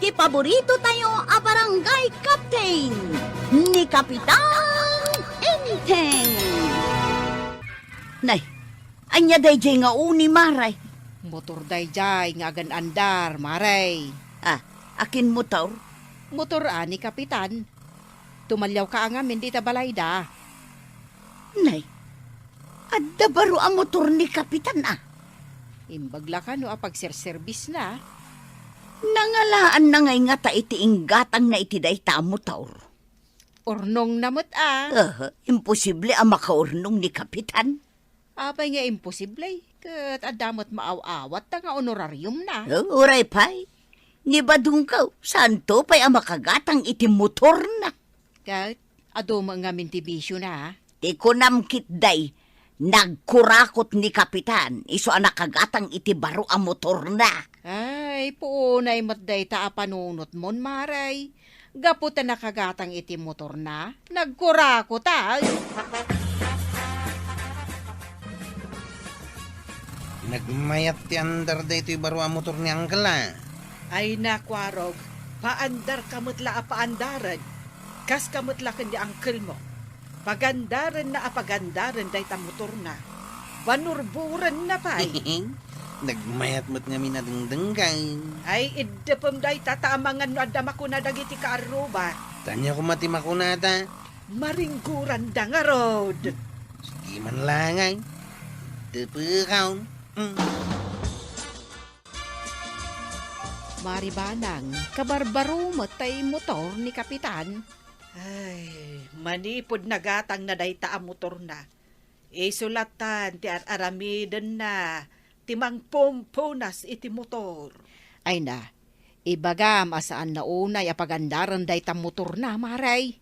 iti paborito tayo a barangay captain ni Kapitan Enteng. Nay, anya dayjay nga uni maray. Motor dayjay nga agan andar, maray. Akin motor. Motor ani kapitan. Tumalyaw ka nga hindi ta balayda. Nay, adda baro ang motor ni Kapitan Imbagla ka no apag service na. Nangalaan na ngay nga ta iti inggatang na iti dayta ang motor. Urnong namot Imposible ang makaurnong ni Kapitan. Apay nga imposible. Kat adamot maaw-awat ta nga honorarium na. Uray pay. Ni badung ka, santo pa'y ang makagatang iti motor na. Kat ado mga mintibisyo na. Ti kunam kitday, nagkurakot ni Kapitan, iso ang nakagatang iti baro ang motor na. Ay, puunay matday ta apanunot mon, maray. Gapo ta nakagatang iti motor na, nagkurako ta. Nagmayat ti andar da ito'y baro ang motor ni Angela. Ay nakwarog, paandar kamutla a paandaran. Kas kamutla kandi angkel mo. Pagandaran na a pagandaran day ta motor na. Panurburan na pa'y. Nagmayat mo't nga minadengdenggan. Ay iddapam day tataamangan no adama ko na dagiti kaaruba. Tanya ko mati makunata. Maringguran da nga road. Sige man lang ay. Tepekaw. Maribanang, kabarbaro matay motor ni Kapitan. Ay, manipod na gatang na day ta a motor na. Isulatan ti aramiden na. Timang pomponas iti motor. Ay na, ibagam asaan na unay apagandaran day ta motor na, maray.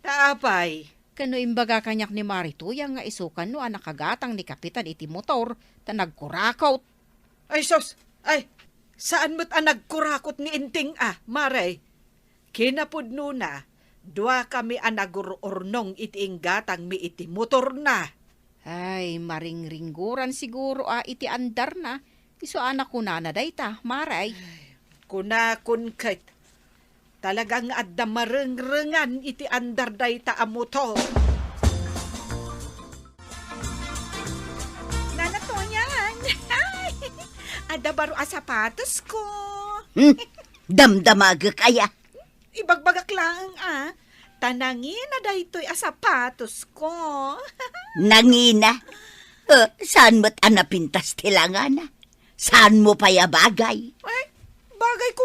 Taapay. Kano imbaga kanyak ni Marituya nga isukan no nakagatang ni Kapitan iti motor ta nagkurakaw. Ay sos, ay, saan mo't nagkurakot ni Inting maray? Kinapudno na, dua kami nagururnong iti inggatang mi iti motor na. Ay, maringringguran siguro iti andar na. Iso anak ko na dayta, maray. Kuna kun kat, talagang adda marengrengan iti andar dayta a motor. Nanatoyan, adda baro a sapatos ko. Damdamaga kaya. Ibagbagak lang tanangin na daytoy a sapatos ko. Nangina. Saan mo't anapintas tilangana? Saan mo payabagay? Ay, bagay ko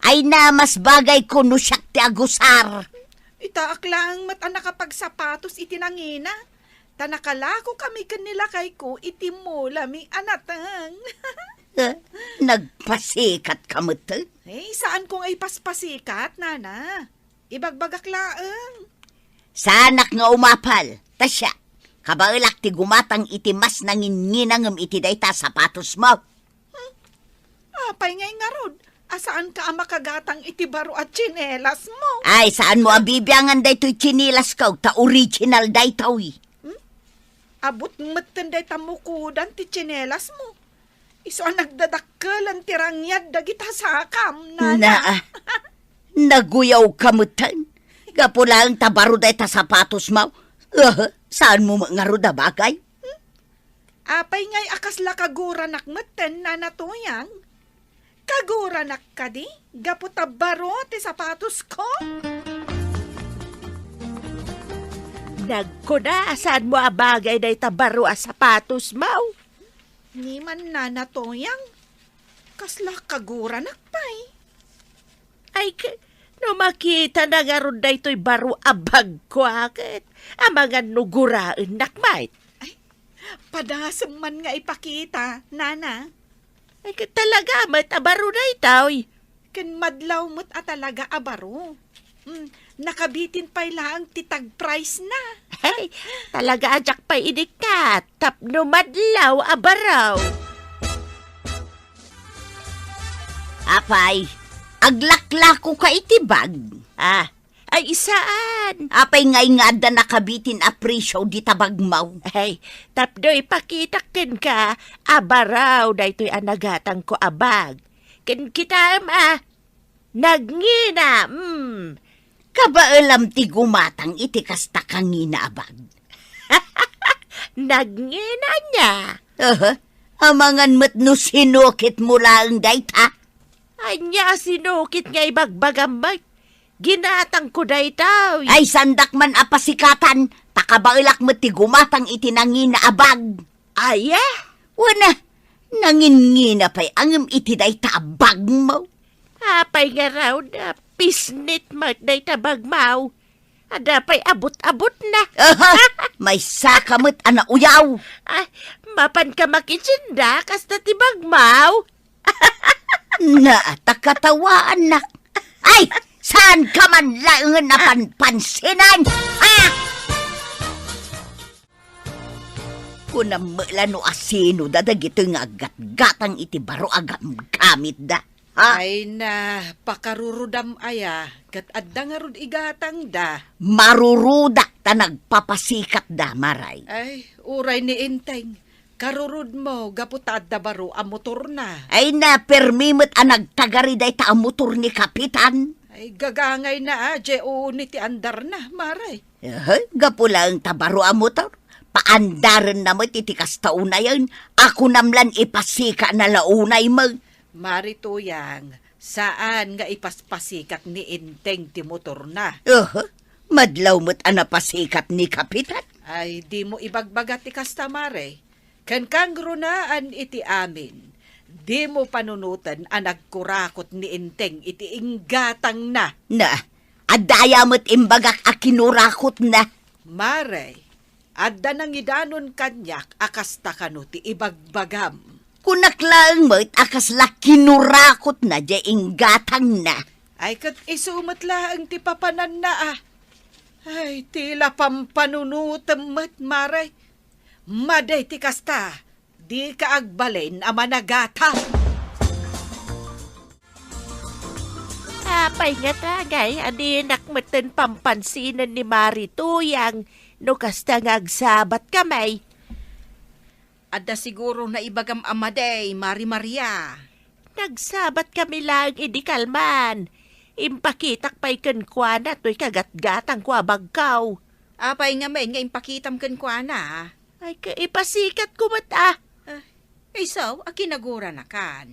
Ay na mas bagay ko no siyak ti agusar. Itaak lang nakapag sapatos iti nangina. Tanakalako kami kanila kay ko iti mula mi anatang. Nagpasikat ka mo to? Saan kong ay paspasikat, nana? Ibagbagak laang. Sanak nga umapal. Tasya, kabailak ti gumatang iti mas nanginginangam iti dayta sapatos mo. Apay ngay nga rod. Asaan ka makagatang iti baro at tsinelas mo? Ay, saan mo abibiyangan dayto'y chinilas ka ta original daytawi? Abot matan day tamukudan ti tsinelas mo. Iso ang nagdadakkelan ti rangyad dagita sakam, nana. Naguyaw kamutan. Gapulang tabaro dayta sapatos mo. Saan mo nga ruda bagay? Apay ngay akas lakaguran nakmatan, nana tuyang. Kaguranak ka di? Gaputa baro ti sapatos ko? Nagkuna, saan mo abagay na itabaro a sapatos mo? Ni man nanatoyang. Kasla kaguranak pa'y. Ay, no makita na nga ron na ito'y baro abag ko akit. Ang mga nuguraan nakmait. Padasam man nga ipakita, nana. Ay, talaga, matabaro na ito'y. Ken madlaw mo't talaga abaro. Nakabitin pa'y lang titag price na. Ay, talaga ajak pa inikat. Tapno madlaw, abaraw. Apay, aglaklako ka itibag. Ay, isaan? Apay ngay nga da nakabitin a presyo di tabagmaw. Ay, tapno ipakita ken ka, abaraw na ito'y anagatang ko abag. Ken kita Nagngina, Kabaalam ti gumatang iti kasta kang inaabag. Nagngina niya. Amangan mo't no sinukit mo lang dayta. Anya sinukit nga ibagbagambag. Ginatang ko daytaw. Ay sandak man apasikatan, takabailak mo't ti gumatang iti nanginaabag. Aya? Wana, nangingina pa'y angam iti dayta abag mo. Apay nga raw na pisnit magday tabagmaw. Adapay abot-abot na. May sakamot ana uyaw. Ay, mapan ka makitsinda kasta tibagmaw. Takatawaan nak. Ay, saan ka man lang napanpansinan? Ha? Kunam no asino dadagito nga gatgatang iti baro agam gamit da. Ha? Ay na, pakarurudam aya, kat adda nga rud igatang da. Marurudak ta nagpapasikat da, maray. Ay, uray ni Inteng, karurud mo, gaputad da baro ang motor na. Ay na, permimot ang nagtagariday ta ang motor ni Kapitan. Ay, gagangay na J.O. ni ti andar na, maray. Gapula ang tabaro ang motor. Paandaran na mo titikas tauna yan. Ako namlan ipasika na launay mo. Marituyang, saan nga ipaspasikat ni Inteng ti motor na? Madlaw mo't anapasikat ni Kapitan. Ay, di mo ibagbagat ti kastamare. Kan kangro naan iti amin. Di mo panunutan ang nagkurakot ni Inteng iti inggatang na. Na, adaya mo't imbagak a kinurakot na. Mare, adda nang idanon kanyak akasta kano ti ibagbagam. Kunaklang mo't akas la kinurakot na di inggatang na. Ay kat isumat lang ti papanan na ah. Ay, tila pampanunutam mat, mare. Maday ti kasta, di ka agbalin a managata. Apay nga tagay, adinak matan pampansinan ni Marituyang. No kasta nga agsabat kamay. Adda siguro na ibagam amaday, Mari Maria. Nagsabat kami lang idikalman. Impakitak pa'y kenkwana to'y kagatgatang kwa bagkaw. Apay nga may nga impakitam kan kwa na. Ay kaipasikat ko mata. So, akinagura na kan.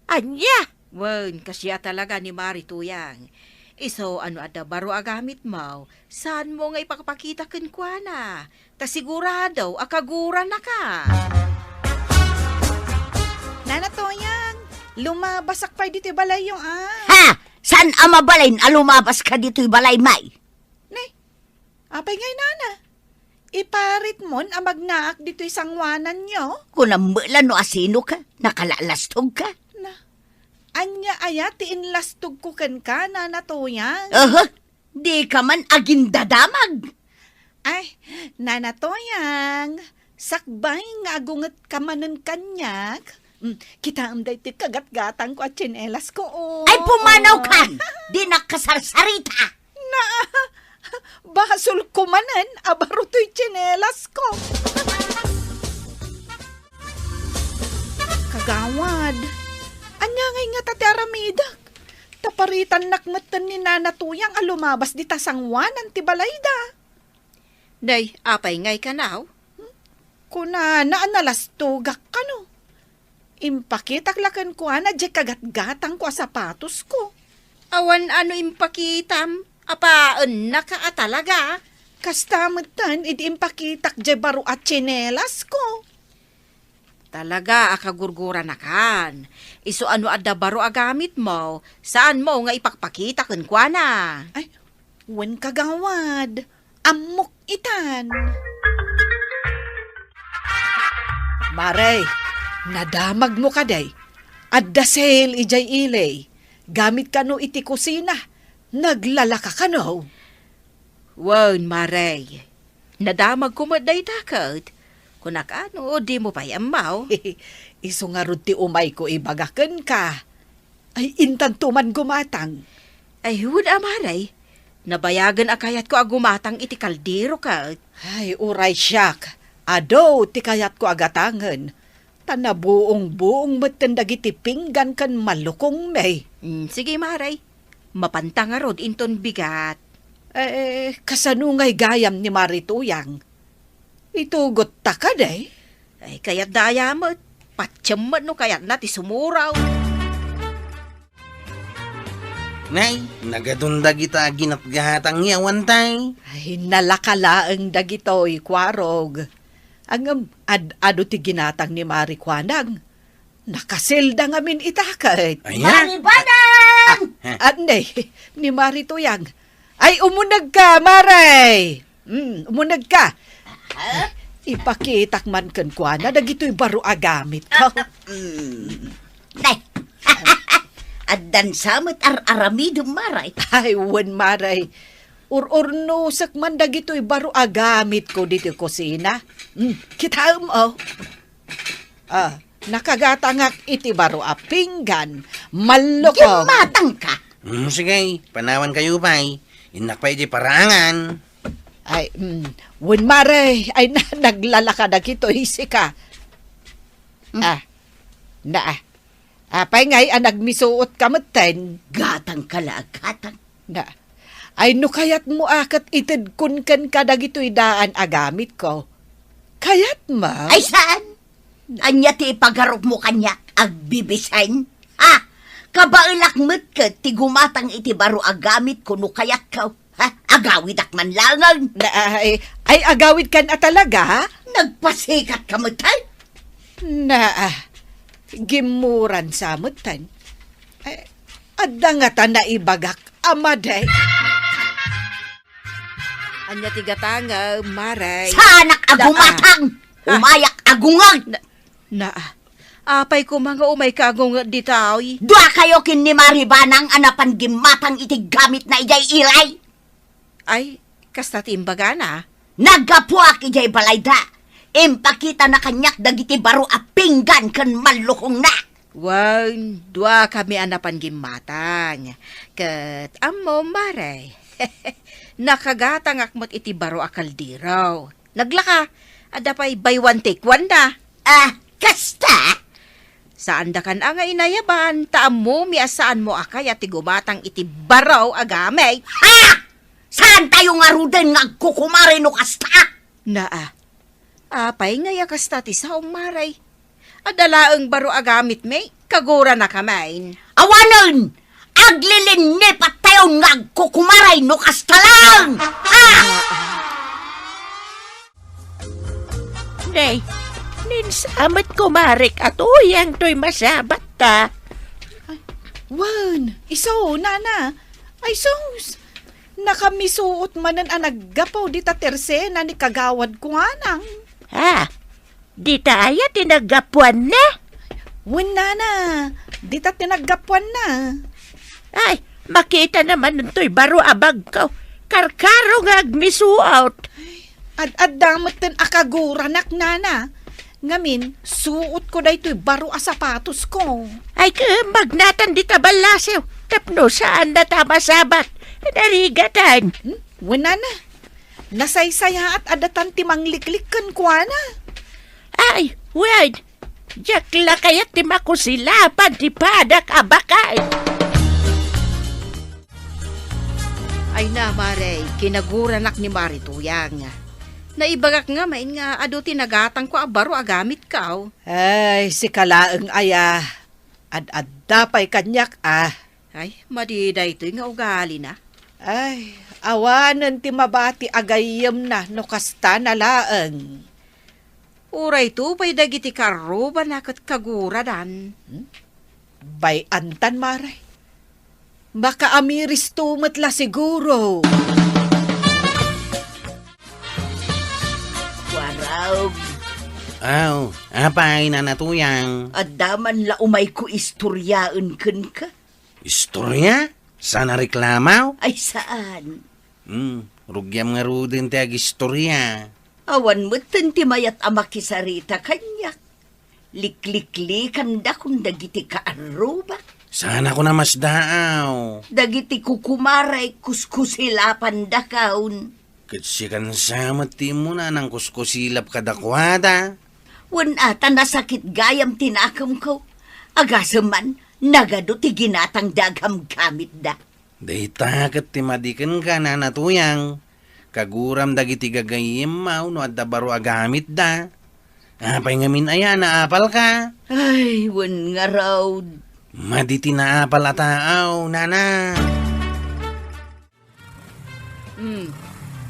Anya? Wen, kasya talaga ni Mari Tuyang. So, ano ada baro agamit mo, saan mo nga ipakapakita kan kwa na? Ta sigurado, akagura na ka. Nana Toyang, lumabasak pa dito balay yung Ha! San amabalain alumabas ka dito'y balay may? Nay, apay ngay nana. Iparit mon ang magnaak dito'y sangwanan nyo. Kunambala no asino ka, nakalalastog ka. Na, anya aya ti inlastog ko ken ka, Nana Toyang. Di ka man agindadamag. Ay, Nana Toyang, sakbay nga agunget ka manen kanyak. Kita amday ti kagat-gatang ko at tsinelas ko. Oh. Ay pumanaw ka! Di nakasarsarita! Na, basol ko manen, abaro to'y tsinelas ko. Kagawad, anya ngay nga tataramidak. Taparitan nakmatan ni Nana Tuyang alumabas di tasangwanan ti balayda. Day, apay ngay ka now? Kuna naanalastugak ka no. Impakitak lakan ko na di kagat-gatang ko sapatos ko. Awan ano impakitam? Apaan na ka talaga? Kastamatan, idi impakitak di baro at tsinelas ko. Talaga, akagurgura na kan. Iso ano ada baro agamit mo, saan mo nga ipakpakita kan kwa na? Ay, wen kagawad, amok itan. Maray, nadamag mo ka day. Adda sale ijay ilay. Gamit ka no iti kusina. Naglalaka ka no. Wan, Maray. Nadamag ko maday takot. Kunak ano, di mo pa'y amaw. Iso nga rod ti umay ko ibagaken ka. Ay, intan tuman gumatang. Ay, hud Maray. Nabayagan akayat ko agumatang iti kaldero ka. Ay, uray siyak. Ado, ti kayat ko agatangan. Tanabuong-buong matendag iti pinggan kan malukong may. Sige, Maray. Mapanta nga rod inton bigat. Kasanungay gayam ni Marituyang. Itugot ta ka day. Ay kayat daya mo, patsyamot no kayat na ti sumuraw. Nay, nagadunda kita ginatgahatang yawan tay. Ay, nalakalaang dagitoy, kwarog. Ang ado ti ginatang ni Mari Kwanang. Nakasilda ngamin itakay. Ayan. Maribanang! Anday, ni Mari Tuyang. Ay, umunag ka, Maray! Umunag ka. Ipakitak man kan Kwana, dagito'y baro agamit ka. Day! Addan samot ar-aramidong maray. Ay, wan Maray. Ururnusak man dagito'y baro agamit ko dito kusina. Kita mo. Nakagatangak iti baro a pinggan. Maloko. Gimatang ka. Sige, panawan kayo pa'y. Inak pa iti parangan. Ay, wan Maray. Ay, naglalaka dagito isika. Apay ngay nagmisuot kameten. Gatang kalagatang. Na. Ay no kayat mo akat itid kunken ka dagito'y daan agamit ko. Kayat ma? Ay saan? Anya ti ipagarok mo kanya agbibisain? Kabailak met ka ti gumatang iti baro agamit ko no kayat ka. Agawid ak man langan. Ay agawid kan talaga? Nagpasikat ka metan? Gimuran sa mutan. Adda nga ta na ibagak amaday. Anya tigatanga, Maray. Sanak agumatang! Umayak agungang! Apay ko mga umay kagong di taoy. Dua kayo kin ni Maribanang anapan gimatang iti gamit na ijay ilay. Ay, kasta timbaga na. Nagapuak ijay balayda. Impakita na kanyak dagiti baro a pinggan kan malukong na. Dua kami anapan gimatang. Kat amo, Maray. Nakagatang akmat iti baro a kaldiraw. Naglaka, adapay buy one take one na. Kasta? Saan da kan nga inayaban, taam mo miasaan mo akay at gumatang iti baraw agamay. Saan tayo nga ruden nga kukumari no kasta? Apay ngaya kasta ti saong Maray. Adalaang baro agamit may, kagura na kamain. Awanon! Aglilin ni patayo nga kukumaray no kasta lang! Nay, ninsamat kumarik at uyang to'y masabat ta. Wan, iso, nana. Ay, sos. Nakamisuot manan naggapaw di ta tersena ni kagawad ko anang. Di tayo tinagapuan na. Wan, nana. Di ta tinaggapuan na. Ay, makita naman nito'y baro abag ko. Karkaro nga agmisuot. Ad-damot ten akaguranak, nana. Ngamin, suot ko da ito'y baro a sapatos ko. Ay, magnatan di tabalasew. Tapno saan na tamasabat. Narigatan. Wan, nana. Nasaysaya at adatan timang liklikan ko, ana. Ay, wait. Diyak la kayat ti makusilapan ti padak abakay. Ay na, Maray, kinaguranak ni Marituyang. Naibagak nga main nga ado tinagatang ko abaro agamit ka. Ay, si kalaang aya. Ad-adapay kanyak, Ay, madiday ito'y nga ugali na. Ay, awanan ti mabati agayam na no kasta na laang. Uray to, pa'y dagiti karuba na kat kaguradan. Bay antan, Maray. Baka amiris tumat la siguro. Waraw, Apay na natuyang. adaman la umay ko istoryaan ken ka. Istorya? Sana reklamaw? Ay saan? Rugyam nga rudin ti ag-istorya. Awan mo ti mayat amakisarita kanyak. Likliklikan da kung dagiti kaaruba. Sana ko na mas daaw. Dagiti kukumaray kuskusilapan da kaun. Kasi kan samat ti mo na ng kuskusilap kadakwada. Wan ata nasakit gayam tinakam ko. Agasaman, nagado ti ginatang dagam gamit da. Dayta ket timadiken ka na natuyang. Kaguram dagiti gagayim mau no adda baro agamit da. Apay ngamin aya naapal ka. Ay, wan nga raw. Maditi naapal ataaw, nana.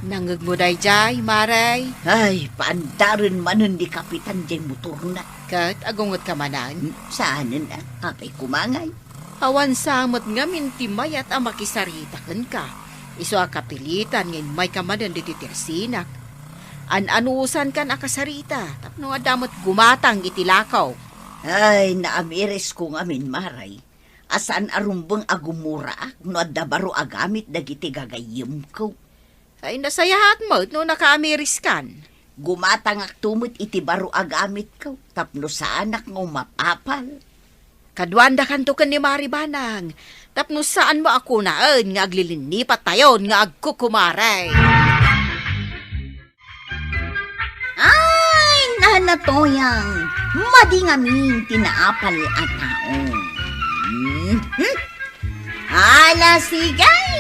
Nangag mo dayjay, maray. Ay, paandaran manan di kapitan jay motor na. Kat agungot ka manan. Saanan na, apay kumangay. Awan samot nga mintimayat ang makisaritakan ka. Iso ang kapilitan ngayon may kamanan di titirsinak. An-anusan kan akasarita. Tapno nga damot gumatang itilakaw. Ay, naamiris ko ngamin maray. Asan arumbang agumura, no adda baro agamit dagiti gagayim ko. Ay nasayahat mo no nakaamiris kan. Gumatang tumot iti baro agamit ko, tapno sa anak ng mapapal. Kadwanda kanto kan ni Maribanang. Tapno saan mo ako naan nga aglilinipat tayon nga agkukumaray. Ay, nanatoyang, madingamin tinaapal at taong. Ala sigay,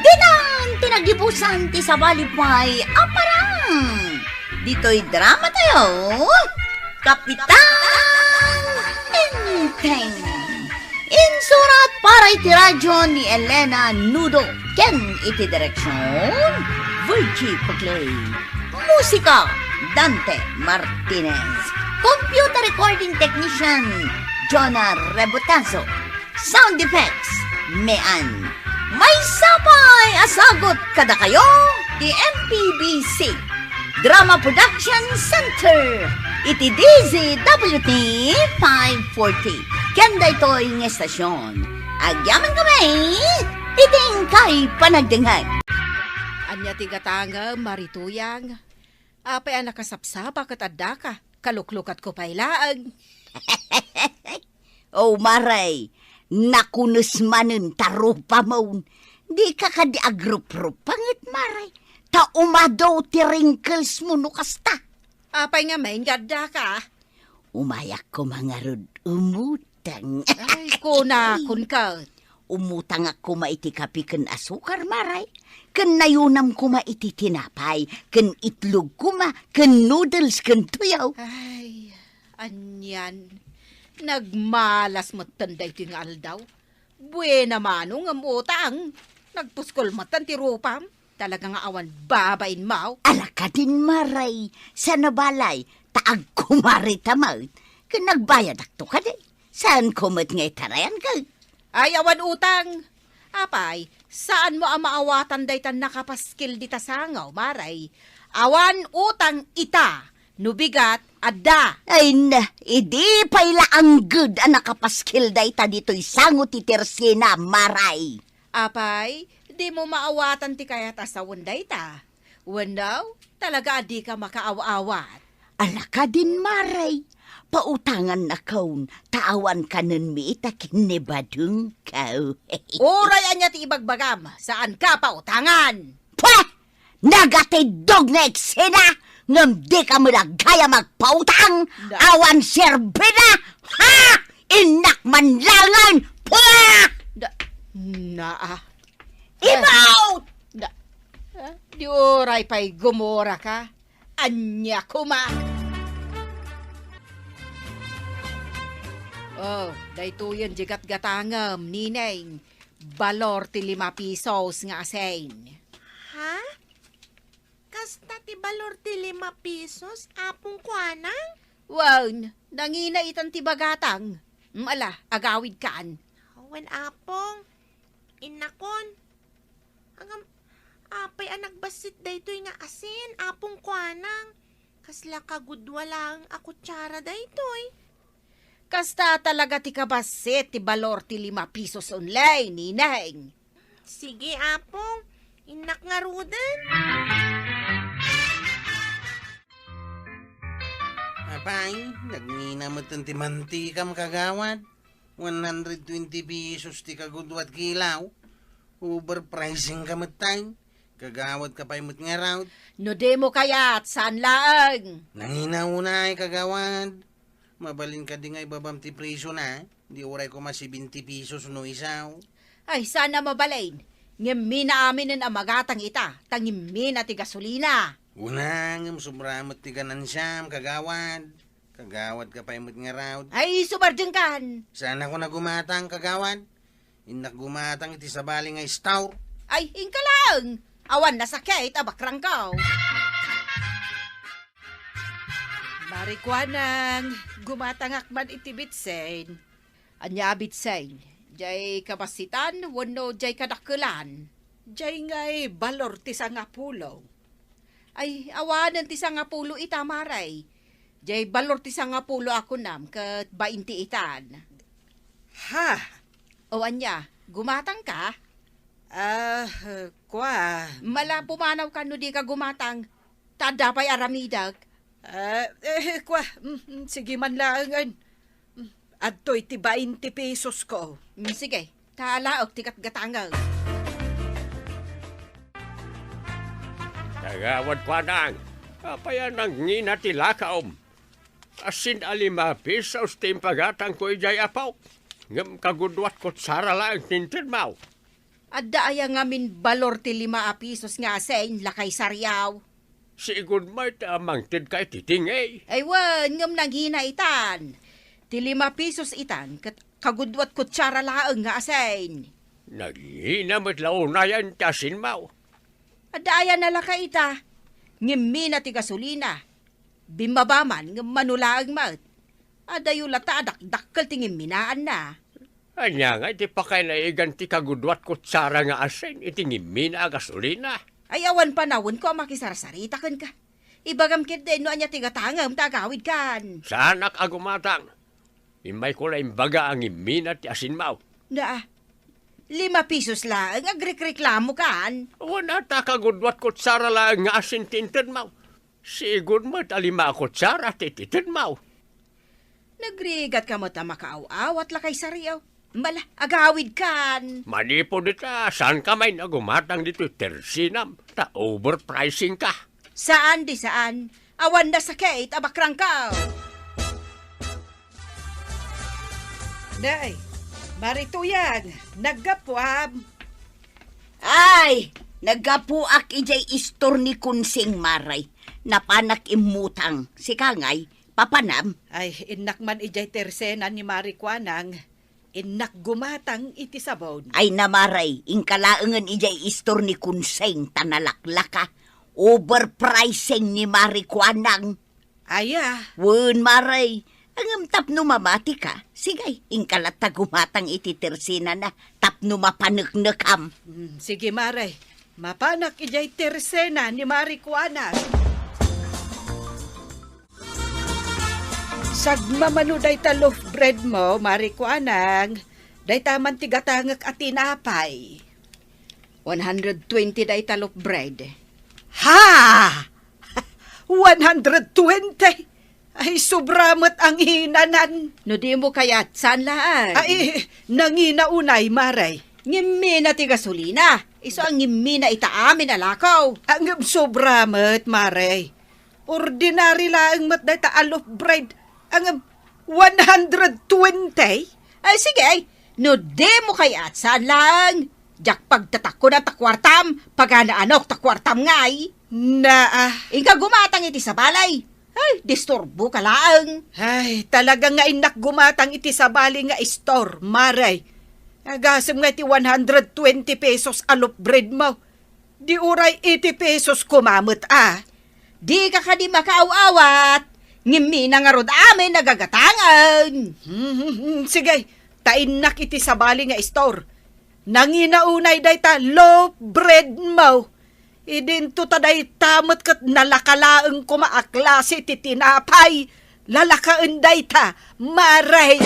dinan tinagibusan ti sa balipay, aparang. Dito'y drama tayo, Kapitan Inteng. Insurat para iti radyo ni Elena Nudo, ken iti direksyon, Virgie Paclay. Musika, Dante Martinez. Computer recording technician, Jonah Rebotazo. Sound effects, Mean. May sapay asagot kada kayo, di MPBC. Drama Production Center. Iti DZWT 540. Kenda ito'y ng estasyon. Agyaman kami, iting kay panagdinghay. Anya tigatanga marituyang. Apay anak kasapsapa kat adda ka. Kaluklukat ko pailaang. Oh, maray, nakunos manen tarupa mo. Di ka kadi agrup-rup pangit, maray. Ta umadaw ti wrinkles mo no kasta. Apay nga may gadda ka. Umayak ko mga rod, umutang. Ay, kuna, kun ka. Umutang ako maiti kapi ken asukar, maray. Ken nayunam ko maiti tinapay. Ken itlog ko ken noodles, ken tuyaw. Ay, anyan. Nagmalas mo tanday tingal daw. Buena manong ang utang. Nagpuskol matan ti rupam. Talagang awan babain mau. Alaka din, maray. Sa nabalay, taag kumarita mo. Ken nagbayad akto ka di. Saan kumot nga itarayan ka? Ay, awan utang. Apay, saan mo ang maawatan daytan nakapaskil di tasangaw, maray? Awan utang ita, nubigat, adda. Ay na, idi payla ang good ang nakapaskil dayta dito'y sango ti tersina, maray. Apay, di mo maawatan ti kaya tasawon dayta. Wanaw, talaga di ka makaawa-awat. Alaka din, maray. Pautangan na kaun, taawan ka nun mi itakinibadung kaw. Uray anya ti ibagbagam, saan ka pa utangan? Pweh! Nagatidog na eksena! Ngam di ka mo gaya magpautang! Awan serbina! Ha! Inak manlangan! Pweh! Naa. Ibaw! Di uray pa'y gumura ka. Anya kuma. Oh, dayto yan jigat gatangam, nineng. Balor ti 5 pesos nga asen. Ha? Kasta ti balor ti 5 pesos, apong kuanang? Wow, nangina itan ti bagatang. Ala, agawid kaan. Wen apong, inakon. Hanggang apay anak basit daytoy nga asin, apong kuanang. Kasla kagudwa lang ako tsara daytoy. Kasta talaga ti kabasit ti balor ti 5 pesos online, nineng. Sige apong, inak nga rudan. Apay, nagngina mo ti mantikam kagawad. 120 pesos ti kagudwat kilaw. Overpricing ka matay. Kagawad ka pa'y nga raw. No demo kayat, saan laang? Nanginaw na ay kagawad. Mabalin ka di nga ibabam ti preso na. Di oray ko mas 20 pesos no isaw. Ay, sana mabalain. Ngimina aminin ang magatang ita. Tangimina ti gasolina. Unang sumramot ti ganan siyam, kagawad. Kagawad ka pa imot nga raw. Ay, subardyang kan. Sana ko na gumatang, kagawad. Inak gumatang iti sabali nga istaw. Ay, ingka lang. Awan na sakit, abakrang ka. Marikwanang, gumatangak man iti bitsen. Anya bitsain. Jay kapasitan, wano jay kadakulan. Diyay nga'y balor ti sangapulo. Ay, awanan ti sangapulo ita maray. Jay balor ti sangapulo ako nam, kat 20 itan. Ha? O anya, gumatang ka? Kwa. Mala pumanaw ka no di ka gumatang. Tadapay aramidag. Kwa, sige man laangan. Adto'y ti 20 pesos ko. Sige, talaog tikat gatangaw. Kagawad ko nang, apayan ang nginatila kaom. Asin alima pisos tim pagatang ko ijay apaw. Ngam kagudwat ko tsara lang tintin mau. Adda aya ngamin balor ti 5 pisos nga asen lakay saryaw. Sigud may tamang tid kay titingay. Ay wan, ngam nanghina itan. Ti 5 pesos itan, kat kagudwat kutsara laeng nga asen. Naghinamot launayan tasin mau. Adaya na laka ita. Ngimmi na ti gasolina. Bimabaman ng manulaang mat. Adayo lata dakdakkel ti ngimminaan na. Anya nga iti pakailangan ti kagudwat ko tsara nga asin iti ngimmi na gasolina. Ay awan panawon ko makisarasarita kan ka. Ibagam kit din no anya ti gatangam tagawid kan. Sanak agumatang. Imay ko lang baga ang ngimmi na ti asin mau. Na, 5 pesos lang, agrekreklamo kan. Wala ta kagudwat ko tsara lang nga asin tintin mau. Sigud mo talima ko tsara tititin mau. Nagrigat ka mo ta makaaw-aw at lakay sariyaw. Mala, agawid kan. Manipo dita, saan ka may nagumatang dito tersinam? Ta overpricing ka. Saan di saan? Awan na sakit, abakrang ka. Nay, marituyan, naggapuam. Ay, nagapuak ijay istor ni Kunsing Maray. Napanak imutang. Si Kangay, papanam. Ay, inak man ijay tersena ni Marikwanang. Inak gumatang iti sabon. Ay namaray, ingkalaangan ijay istor ni Kunsing tanalaklaka. Overpricing ni Marikwanang. Aya, Wun maray, ang tapno mamati ka. Sigay, ingkalat gumatang iti tersina na tapno mapaneknekam. sige maray. Mapanak ijay tersena ni Marikwanang. Sagmamano day ta loaf bread mo, Marikwanang. Day taman tigatangak at tinapay. 120 day talop bread. Ha! 120! Ay, sobramot ang hinanan. No di mo kayat, saan laan? Ay, nanginaunay, Maray. Ngimmi na ti gasolina. Iso ang ngimmi na itaamin alakaw. Ang sobramot, Maray. Ordinary lang mat dahil alof bread. Ang 120? Ay sige, no di mo kayat, saan lang? Jak pagtatak ko na takwartam, paganaanok takwartam ngay. Na, Ika gumatang iti sa balay. Ay, disturbo ka lang. ay, talaga nga inak gumatang iti sa bali nga store, Maray. Agasam nga iti 120 pesos alof bread mo. Di uray 80 pesos kumamot, Di ka di makaaw-awat. Ngimmi na nga rod amin nagagatangan. Sige, tainak iti sa bali nga store. Nanginaunay day ta loaf bread mo. Idinto ta day tamot kat nalakalaang kumaaklase ti tinapay. Lalakaan day ta, Maray.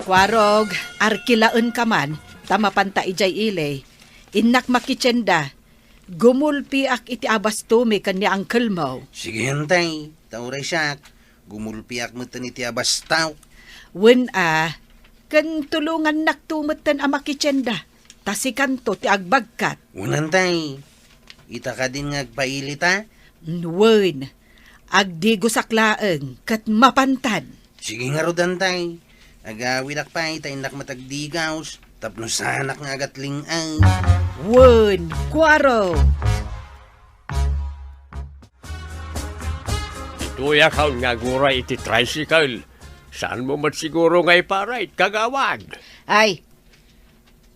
Kwarog, arkilaon ka man, tamapanta ijay ilay. Inak makitsenda, gumulpi ak iti abastumi kanya uncle mo. Sige hantay, tauray siyak. Gumulpiak mo iti abastaw. Wen kan tulungan naktumatan ang makitsenda. Tasikanto ti agbagkat. Unantay, ita ka din ngagpailita. Wen, agdigo saklaeng kat mapantan. Sige nga rodantay. Agawidak pa ita indak matagdigaws. Tapno sanak nga agatling ang. Wen, Kuaro. Ituya ka nga guray iti tricycle. Saan mo mat siguro ngay parait, kagawad? Ay,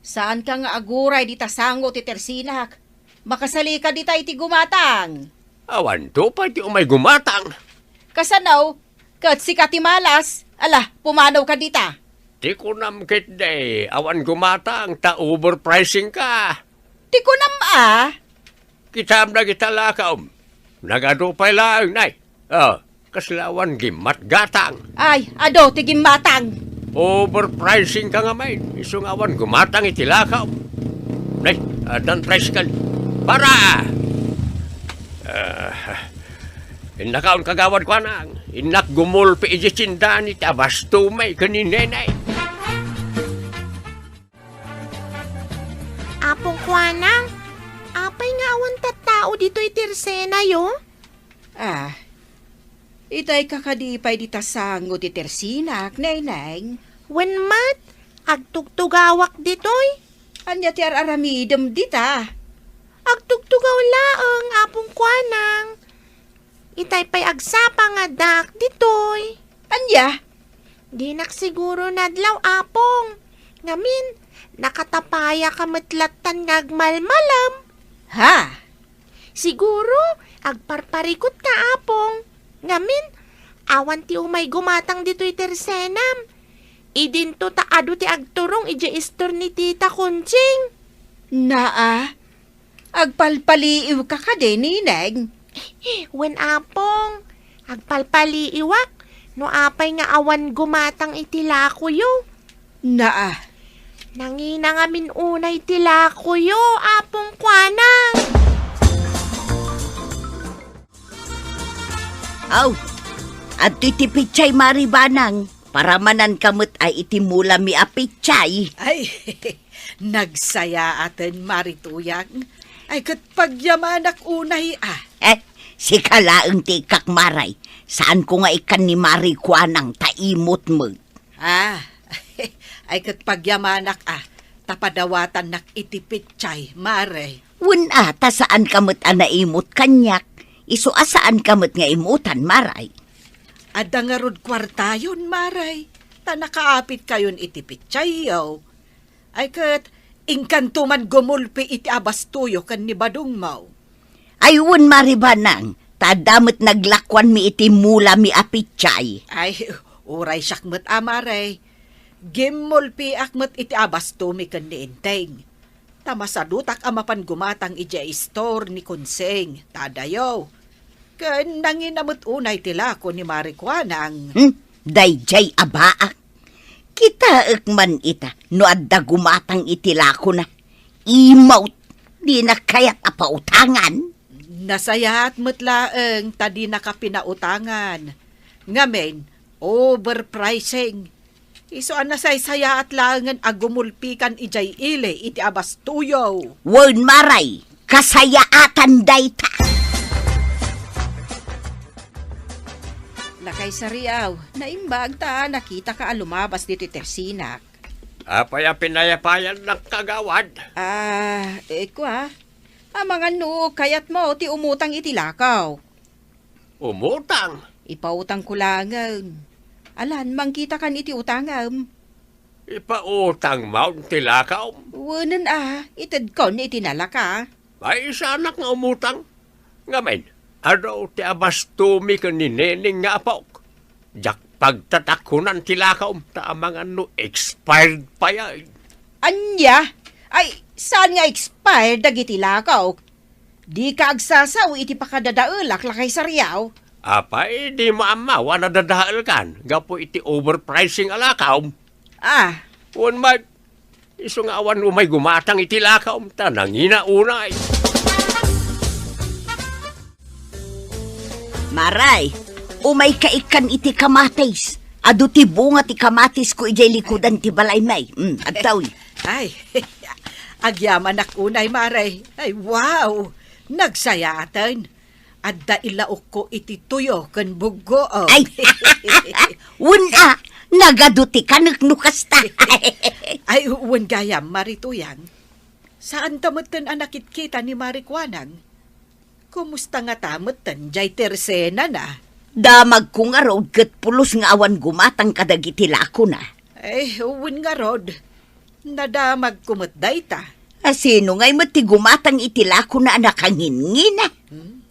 saan ka nga aguray di tasango ti tersinak? Makasali ka di iti gumatang. Awan to pa ti umay gumatang. Kasanaw, kat si Katimalas, ala, pumanaw ka dita. Di ko namkit de, awan gumatang, ta overpricing ka. Di ko nama. Kitam na kita lakaw. Nagadupay lang, nay. Kaslawan gimat gatang. Ay, ado, tigim matang. Overpricing ka nga may. Isong awan gumatang itilakaw. Nay, dan tricycle. Para! Inakaon kagawad ko nang. Inak gumulpi iji sindan iti abasto may kaninenay. Apong kuanang, apay nga awan tattao dito itirsena yo? Ah, itay kakadipay di tasango ti tersinak, nay-nay. Wen mat, agtugtugawak ditoy. Anya ti araramidem dita. Agtugtugaw laeng, apong kuanang. Itay pa'y agsapa nga dak ditoy. Anya? Di siguro nadlaw apong. Ngamin, nakatapaya ka matlatan ngagmalmalam. Ha? Siguro, agparparikot ka apong. Ngamin, awan ti umay gumatang dito'y tersenam. Idinto taado ti agturong ija istor ni Tita Kunching. Naa? Agpalpaliiw ka ka din, nineng. Wen apong, agpalpaliiwak, no apay nga awan gumatang itilakuyo. Naa? Nangina nga unay tilakuyo, apong kwanang. Aw, at iti pichay maribanang, para manan kamot ay itimula mi a pichay. Ay, nagsaya atin marituyang. Ay, kat pagyamanak unay Si kalaeng ti kakmaray, saan ko nga ikan ni Mari Kuanang taimot mo? Ay, kat pagyamanak tapadawatan nak itipitchay, mare. Wuna, ta saan kamot anaimot kanyak? Iso asaan kamot nga imutan, Maray? Ada nga rod kwartayon, maray. Ta nakaapit kayon itipitchay, yaw. Ay, kat ingkantuman gumulpi iti abastuyo kan ni Badong Mau. Ayun, maribanang, tadamot naglakwan mi iti mula mi apichay. Ay, uray syakmet amaray. Gimulpi akmet iti abasto mi kan ni Inteng. Tamasadutak amapan gumatang ija store ni Kunseng. Tadayaw. Kan nanginamot unay tilako ni Marikwanang. Dayjay abaak. Kita man ita, no adda gumatang itilako na. Imaut, di na kayat apautangan. Nasayat metlaeng tadi nakapinautangan. Ngamen, overpricing. Iso anasay sayaat langan agumulpikan ijay ile iti abastuyo. Won Maray, kasayaatan dayta. Lakay sariaw, naimbag ta, nakita ka alumabas dito tersinak. Apay a pinayapayan ng kagawad. Ang mga no, kayat mo, ti umutang itilakaw. Umutang. Ipautang kulangan. Alan, mangkita kan iti utangam. Ipautang mount tilakaw. Wanan itad kon itinalaka. Ay sanak nga umutang. Ngamen, araw ti abastumi ka ni Neneng nga apok. Jak pagtatakunan tilakaw, ta mga no expired pa yan. Anya? Ay, saan nga expired dagiti lakaw? Di ka agsasaw iti pakadadaulak lakay sariyaw. Apay, di mo amawa na dadahal kan. Gapo iti overpricing alakaw. Wan mag, iso nga awan umay gumatang iti lakaw, tanangina unay. Maray, umay kaikan iti kamatis. Ado ti bunga ti kamatis ko ijay likudan ti balay may. At tawi. Ay, agyaman unay maray. Ay, wow! Nagsayatan. Adda ilaok ko iti tuyo kan bugo. Ay, wuna, Nagaduti ka nuknukas ta. Ay, uwan gayam, Marituyang. Saan tamutan ang nakit-kita ni Marikwanang? Kumusta nga tamutan, jay tersena na? Damag ko nga rod kat pulos nga awan gumatang kadagitila ko na. Ay, uwan nga rod. Nadamag kumutday ta. Sino nga'y mati gumatang itila ko na anak ang hingin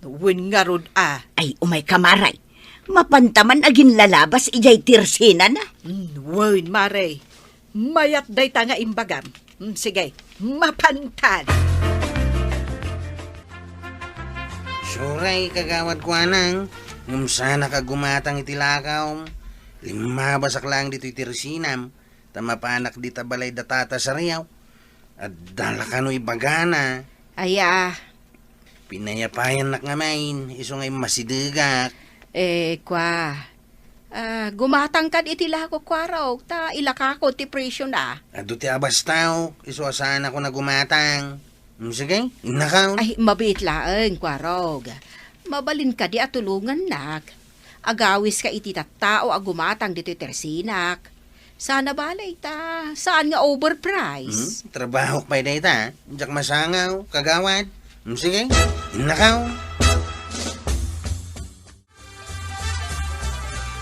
Uwan nga rod Ay, umay kamaray. Mapantaman agin lalabas ijay tirsina na. Uwan, Mare. Mayat day ta nga imbagam. Sige, mapantan. Suray, kagawad ko anang. Sana ka gumatang itilakaw. Lima basak lang dito itirsinam. Tamapanak di tabalay datata sa riyaw. At dala ka no ibagana. Aya, Pinayapayan nak nga main. Iso ngay masidegak. gumatang kad itila ko kwaraw, ta ilaka ko ti presyo na. Ado ti abas tao. Iso asahan ako na gumatang. Sige, inakaw. Ay, mabit laeng kwaraw. Mabalin ka di atulungan nak. Agawis ka iti tattao agumatang dito tersinak. Sana balay ta. Saan nga overprice? Trabaho pa day ta. Diyak masangaw, kagawad. Sige, inakaw.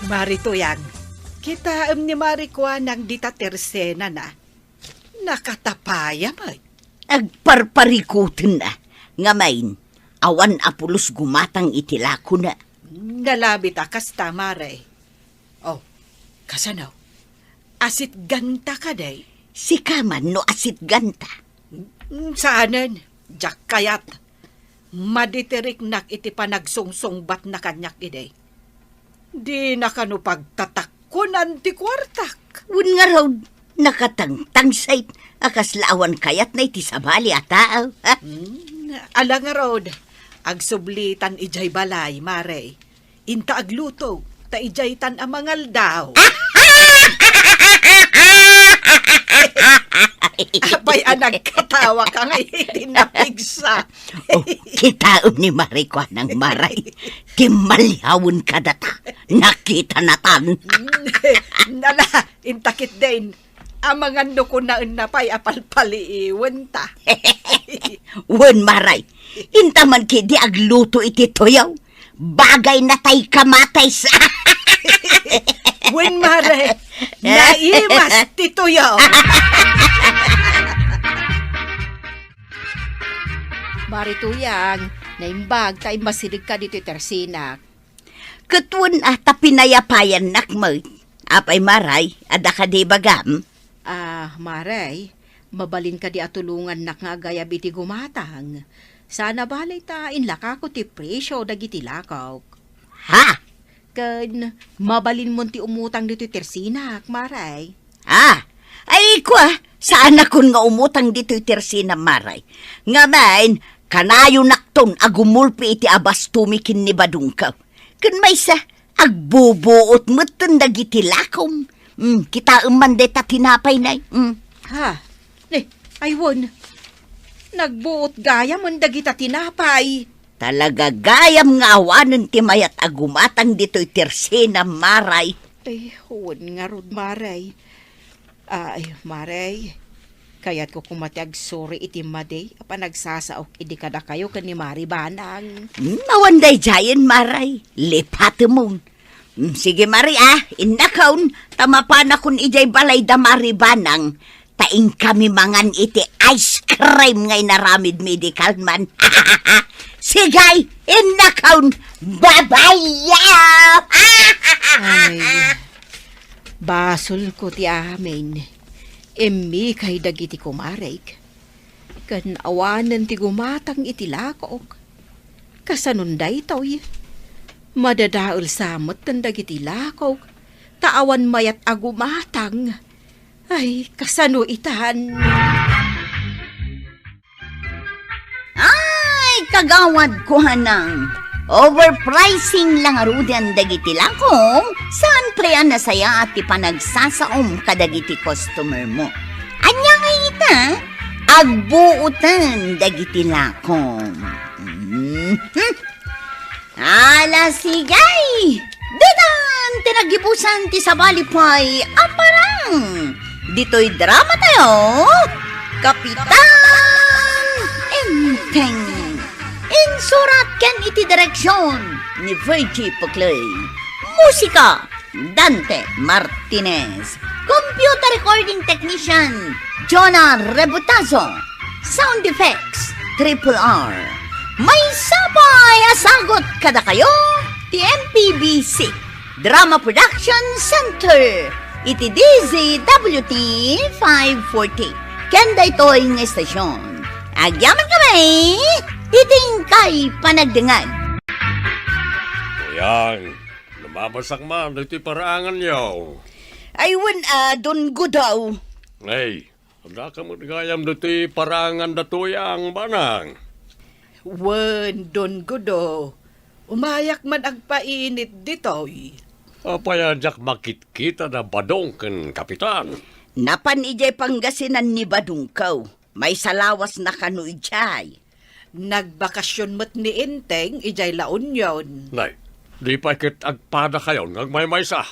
Marituyang, kita ni Marikwanang dita tersena na. Nakatapaya mo. Agparparikutin na. Ngamain, awan apulos gumatang itila ko na. Nalabit akas tamare. Oh, kasano? Asit ganta ka day. Si Kaman no asit ganta. Saanan? Jak kayat. Maditerik nak iti panagsungsong bat na kanyak iday. Di na kano pagtatakkunan ti kwartak. Wun nga raw, nakatangtang sait. Akas laawan kayat na iti sabali ataaw. Alang nga rod, agsublitan ijay balay, mare. Inta agluto, ta ijay tan amangal daw. Apay anag katawa ka nga itinapigsa. Kitaon ni Marikwa ng maray. Timalyawon ka data. Nakita natan. Nala, intakit din. Amangan do ko na napay apalpaliiwan ta. Wen maray. Intaman kidi agluto iti toyaw. Bagay na tay kamatay sa... Wen mare, naimas tituyo. Marituyang, naimbag tayo masilig ka dito tersinak. Katwan ata pinayapayan nakmoy. Apay maray, ada ka di bagam. Maray, mabalin ka di atulungan nak nga gayab iti gumatang. Sana balay ta inlaka ko ti presyo dagiti lakaw. Ha? Kan mabalin mo ti umutang dito tersinak, maray. Ay kwa, saan akon nga umutang dito tersina maray. Nga main, kanayo nakton agumulpi iti abas tumikin ni badungkaw. Kan may sa, agbubuot mo dagiti lakom. Kita man deta tinapay na. Aywon, nagbuot gaya man dagita tinapay. Talaga gayam nga awanan ti mayat agumatang dito'y tersena maray. Ay, huwag nga rod, maray. Maray, kaya't ko kumatiag sorry iti maday, apa nagsasaok, idi kada kayo kan ni Maribanang. Mawanday jayan maray, lipat mo. Sige mari indakaon, tamapan akong ijay balay da Maribanang. Taing kami mangan iti ice cream ngay naramid medical man. Sigay, indakaon, babayaw! Ay, basol ko ti amin. Emi kay dagiti kumarek. Kan awanan ti gumatang iti lakok. Kasanunday to'y. Madadaol samot tan dagiti lakok. Taawan mayat agumatang. Ay, kasano itan. Ay, kagawad ko hanang. Overpricing lang arudan dagiti lakong. Saan prean na saya at ipanagsasaom kadagiti customer mo? Anya nga ita, agbuutan dagiti lakong. Ala sigay! Dadan! nagibusan ti sabali pa'y aparang. Dito'y drama tayo. Kapitan Enteng. Insurat ken iti direksyon ni Virgie Puclay. Musika, Dante Martinez. Computer recording technician, Jonah Rebutazo. Sound effects, Triple R. May sabay asagot kada kayo, ti MPBC Drama Production Center, iti DZWT 540. Kenda ito'y ng estasyon. Agyaman kami, iting kay panagdangan. Yan, lumabasak man, ito'y paraangan yaw. Aywan, don gudaw. Ay, ada ka mo gayam dito'y paraangan datuyang banang. Wen, don gudo. Umayak man ang painit ditoy. Apayadyak makit-kita na badong ken kapitan. Napan ijay panggasinan ni Badungkaw. May salawas na kanu ijay. Nagbakasyon mo't ni Inteng, ijay laon yon. Nay, di pa kit agpada kayo ngagmaymaysa.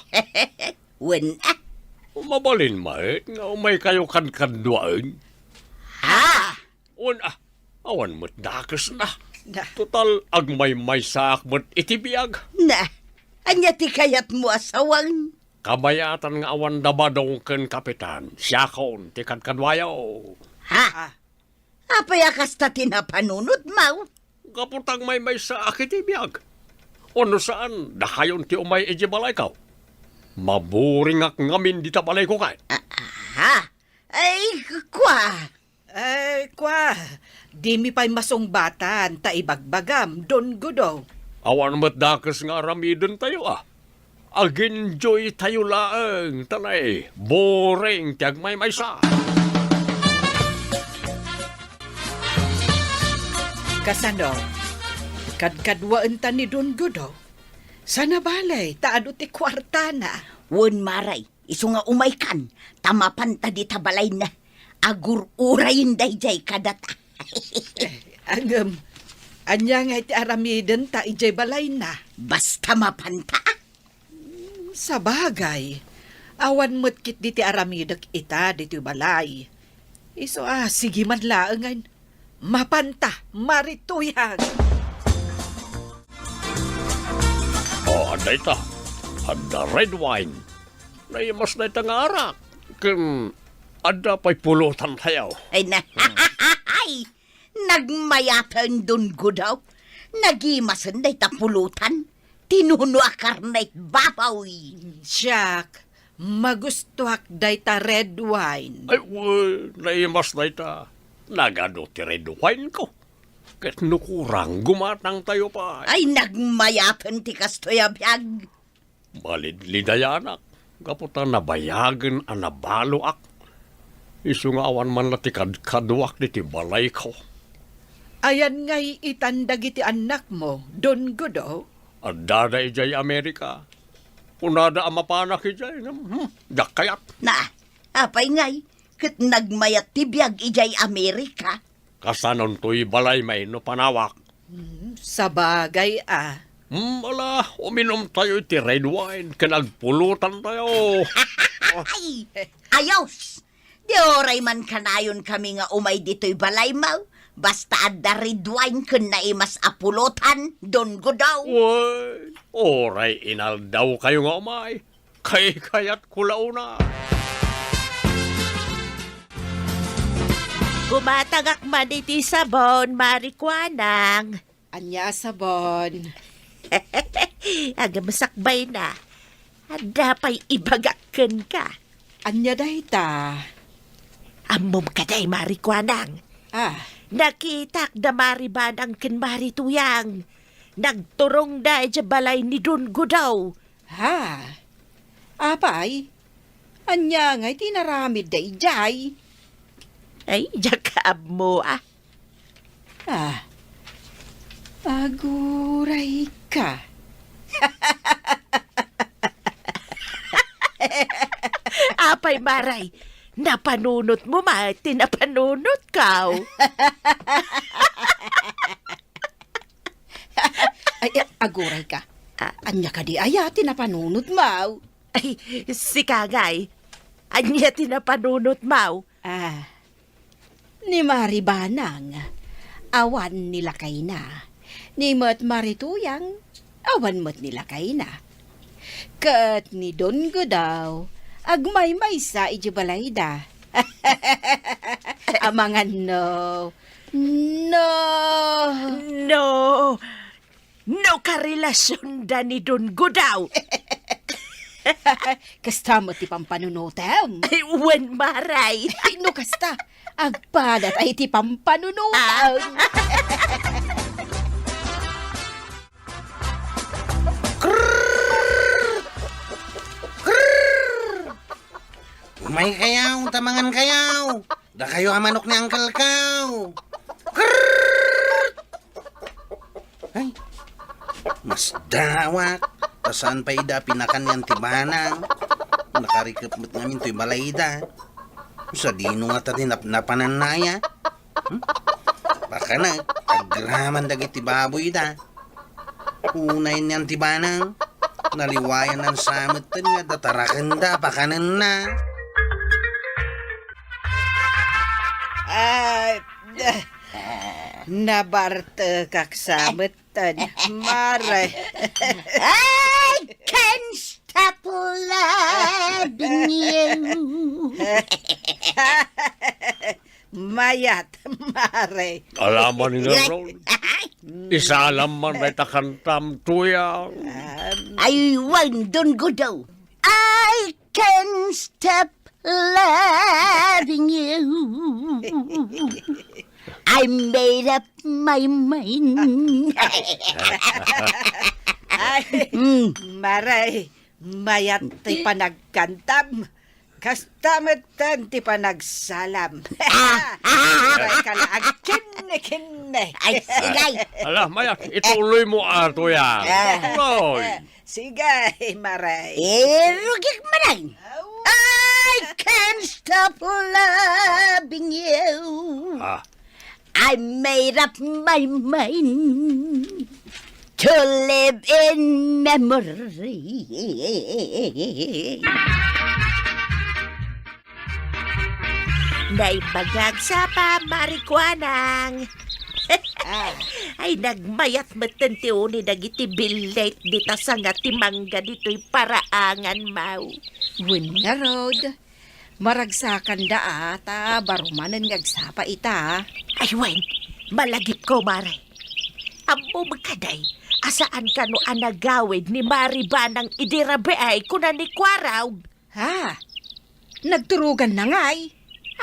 Wen, Mabalin mait nga umay kayo kan-kanduan. ha? Awan mo't dakas na. Na, Total, agmaymaysa akmat itibiyag. Na, anya ti kayat mo asawang. Kabayatan nga awan da badong ken kapitan. Siya kon, ti kan-kanwayaw. Ha? Apaya kasta tinapanunod mo? Kaputang may sa akitibiyag. Ono saan, dahayon ti umay ijibalay ka. Maburing ak ngamin di tabalay ko kay. Ha? Ay, kwa. kwa, di mi pa'y masungbatan, ta ibagbagam, don gudo. Awan mo't dakas nga ramidon tayo Ag-enjoy tayo laeng, tanay. Boring, tiyag may sa. Kasano, kadkadwaan ta ni don gudo. Sana balay, taado ti kwarta na. Wen maray, iso nga umaykan. Tamapan ta di tabalay na. Agur-urayin dayjay kadata. Anya nga iti aramiden ta ijay balay na. Basta mapanta. Sa bagay, awan mo't kit di ti aramidek ita di ti balay. Iso sige man laengan. Mapanta, marituyag. Anday ta. Anda red wine. Naimas na itang arak. Ken, ada pa'y pulutan tayo. Ay na, ay, nagmayatan dun gudaw. Nagimasan na itapulutan. Tinuno akar na itbabawi. Siyak, magustuhak day ta red wine. Ay, naimas na ita. Nagado ti red wine ko. Ket nukurang gumatang tayo pa. Ay, nagmayatan ti kastoyabiyag. Balid-lidayanak. Kaputan nabayagan anabalo ak. Isu nga awan man latikad kaduak di ti balay ko. Ayan nga'y itandag iti anak mo, don gudo. Adada ijay Amerika. Unada amapanak ijay. Jak kayat. Na, apay ngay, kat nagmayat ti biyag ijay Amerika. Kasanon to'y balay may no panawak. Sa bagay Ala, uminom tayo iti red wine. Kanagpulutan tayo. Ay, ayos! Di oray man kanayon kami nga umay dito'y balay mo. Basta adda red wine kun naimas apulotan, don go daw. Uy, oray inal daw kayo nga umay. Kayat kulaw na. Gumatagak man iti sabon, marikwanang. Anya sabon. Aga masakbay na. Ada pa'y ibagakken ka. Anya day ta. Amom ka day, marikwanang. Nakitak da maribanang ken marituyang. Nagturong da sa balay ni Don Gudaw. Apay? Anya nga'y tinaramid day jay. Ay, jakab mo Aguray ka. Apay maray, napanunot mo tinapanunot ka. Ay, aguray ka. Anya ka di aya, tinapanunot mau. Ay, si Kagay. Anya tinapanunot mau. Ni Maribanang, awan nila kay na. Ni Mat Marituyang, awan mo't nila kay na. Kat ni Don daw, agmay-may sa ijibalayda. Amangan no. No. No. No karelasyon da ni Don Gudaw. Kasta mo ti pampanunutem. Ay, wen maray. Ay, no kasta. Agpadat ay ti pampanunutem. Umay kayaw, tamangan kayaw. Da kayo ang manok ni Uncle Kaw. Ay, mas dawak. Tasan pa ida pinakan yan tibanang. Nakarikap mo't namin to'y balayda. Sa dino nga tati napanan na ya. Baka na, agraman dagiti baboy da. Unay niyan tibanang. Naliwayan ng samatan nga datarakan da, pakanan na. Nabarte kaksametan. Maray. I can't stop loving you. Mayat, maray. Alaman ni Ron. Isa alam man na itakantam tuyang. I want Don Gudaw. I can't stop loving you. I made up my mind. Ay, maray. Mayat ti panagkantam. Kastametan ti panagsalam. Maray ka na agkinne. Ay, sigay. Ala, Mayat, ituloy mo tuyang. Roy. Sige, maray. Rugik manay. I can't stop loving you. I made up my mind to live in memory. Naipagag sa pamarikwanang. Ay, nagmayat matentiyo ni dagiti billet dita sa nga timangga dito'y paraangan mau. Win na road. Maragsakan da ata, barumanan ngagsapa ita. Ay, wen, malagip ko, Maray. Ampo magkaday, asaan ka no anagawid ni Maribanang idirabe ay kuna ni Kwaraw? Nagturugan na nga'y.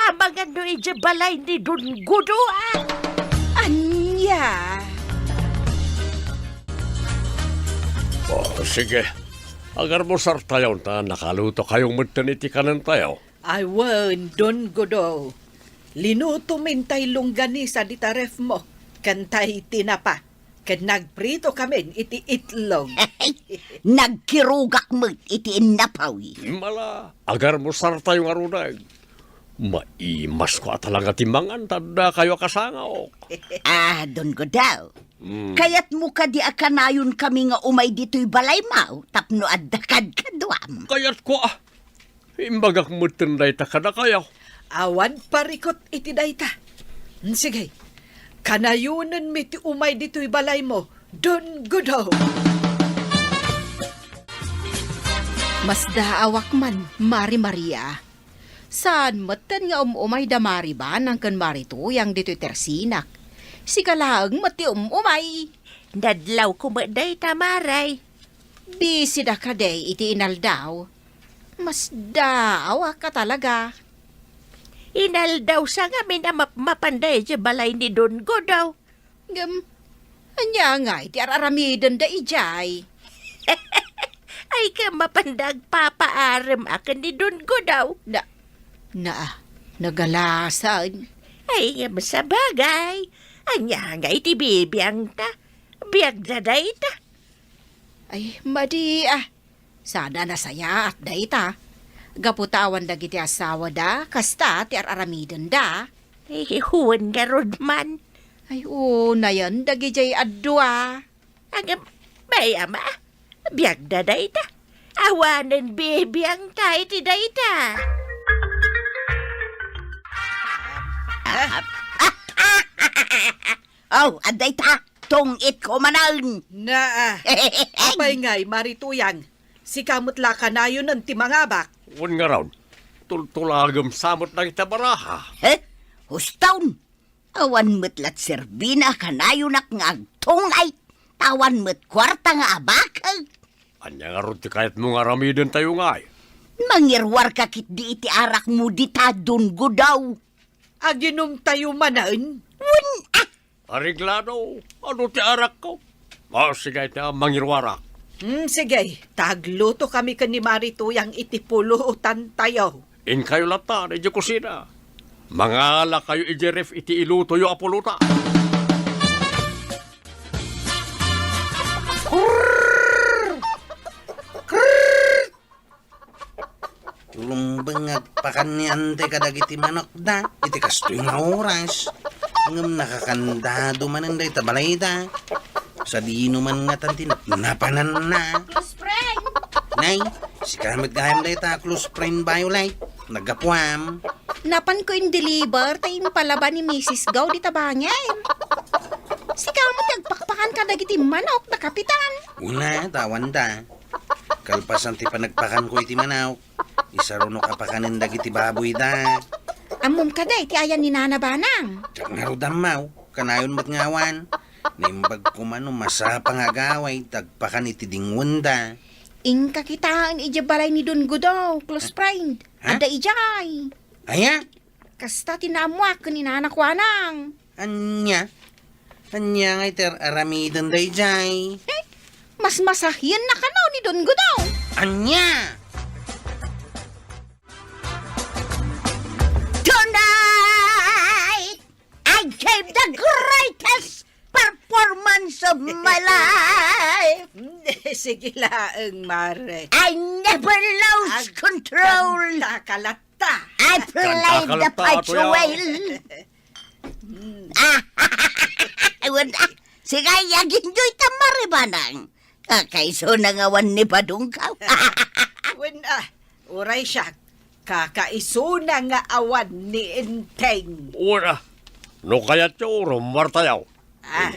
Abangan no balay ni Don Gudo, Anya. Sige. Agar mo sartayaw na nakaluto kayong magtaniti ka ng tayo. I won, Don Godo. Linuto mintay longganisa di taref mo. Kantay tinapa. Kad nagprito kami iti itlog. Nagkirugak mo iti inapawi. Mala, agar mo sartayong arunag. Maimas ko talaga timangan, tanda kayo kasangao. Don Gudaw. Kaya't mo ka di akanayon kami nga umay dito'y balay mau, tapno addakad kadwam. Kaya't ko imbagak mo tinday ta kada kayo. Awan parikot iti dayta. Sige, kanayunan mi ti umay dito'y balay mo, Don Godo. Mas daawak man, Mari Maria. Saan matan nga umay da Mariban ang kan Marituyang dito'y tersinak. Si kalaang mati umay. Nadlaw ko ba day tamaray? Busy da ka day iti inaldaw. Mas daawa ka talaga. Inaldaw sa ngamin na mapanday sa balay ni Don Godaw. Anya nga iti araramidan da ijay. Ay ka mapandag papaaram akan ni Don Godaw. Nagalasan. Ay nga masabagay. Anya nga iti bibiyang ta. Biyag daday ta. Ay, madi Sana nasaya at dayta. Gaputawan da giti asawa da, kasta ti araramidan da. Ay, huwan nga rodman. Ay, na yan, dagijay adwa. Agam, may ama. Biyag da dayta. Awanan bibiyang tayo ti dayta. Oh, aday ta. Tungit ko manan. Na, apay ngay, marituyang. Si kamot la kanayo ng timangabak. Un nga raon, tultulagam samot na kita baraha. Hustawn. Awan metlat serbina kanayo nak ngagtungay. Tawan met kwarta nga abakag. Anya nga ron ti kahit mo nga ramidin tayo nga ay. Mangirwar ka kit di iti arak mo di tadun daw. Aginom tayo manan. Ariglano, ano ti arak ko? Sige na mangirwarak. Sige, tagluto kami ka ni marituyang itipulutan tayo. In kayo lata, iti kusina. Mangala kayo iti ref iti iluto yung apuluta. Tulumbang agpakan ni ante kadagiti manok da. Iti kastoy nga oras. Ngam nakakandado man ang day tabalay da. Sa dino man nga tanti napanan na. Close friend! Nay, si kamit gayam day ta close friend Violet. Nagapuam. Napan ko in deliver, tayo palaban ni Mrs. Gaw di tabangay. Si kamo tagpakpakan ka dagiti manok na kapitan. Una, tawan da. Kalpasan ti panagpakan ko iti manaw. Isaruno kapakanin dagiti baboy da. Amom ka day, ti ayan ni Nana Banang. Tsak nga ro damaw, kanayon mat ngawan. Naimbag ko man masapang agaway, tagpakan iti dingwanda. Ing kakitaan ijabalay ni Don Gudaw, close friend. Ha? Ada ijay. Aya, Kasta tinamuak ko ni Nana Kwanang. anya. Anya nga iter aramidan day jay. Mas masahyan na kanaw ni Don Gudaw. Anya! Tonight, I gave the greatest performance of my life. Sige laang, Mare. I never lost control. Kalata. I played the Kanta-kanta pipes to yaw. well. Sige, yagin do'y tamaribanang. Kakaiso na ngawan ni Badungkaw. Uray siya. Kakaisuna nga awan ni Inteng. Una, no kaya tiyo rumar tayo.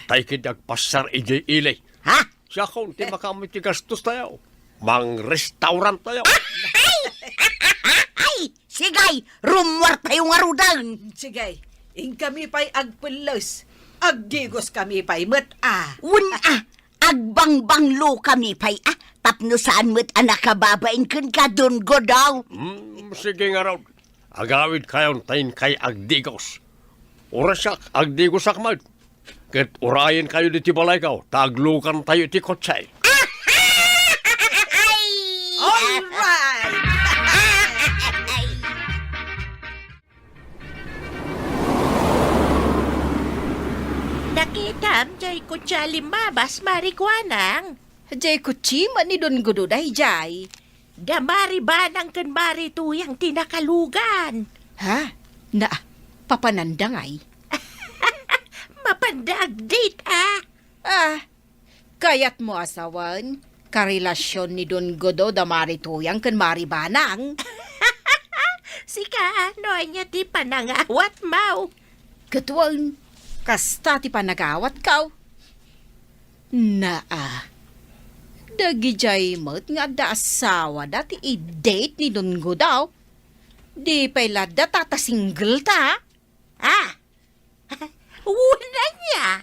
Tay kidagpasar iji ilay. Ha? Siya kung ti makamit ti gastos tayo. Mang restaurant tayo. Ay, sigay, rumwar tayo nga rudan. Sige, ing kami pa'y agpulos. Agdigos kami pa'y mat-a. Agbangbanglo kami pay, tapno saan mo't anak kababain kun ka dun go daw. Sige nga raw. Agawid kayon tayin kay agdigos. Orasak, agdigos akmad. Ket urayin kayo di tibalay kaw. Taglukan tayo ti kotsay. All right! Nakitam, jay ko siya limabas marikwanang. Jay kutsima ni Don Gudaw day jay. Damari ba ng kan marituyang tinakalugan? Ha? Na, papanandangay. Mapandag date Kayat mo asawan, karelasyon ni Don Gudaw da marituyang kan maribanang. Sika, no niya ti panangawat mau. Katuan, kasta ti panagawat kaw. Dagi jay mo't nga da asawa dati i-date ni Don Gudaw. Di pa'y lada tata single ta. Una niya.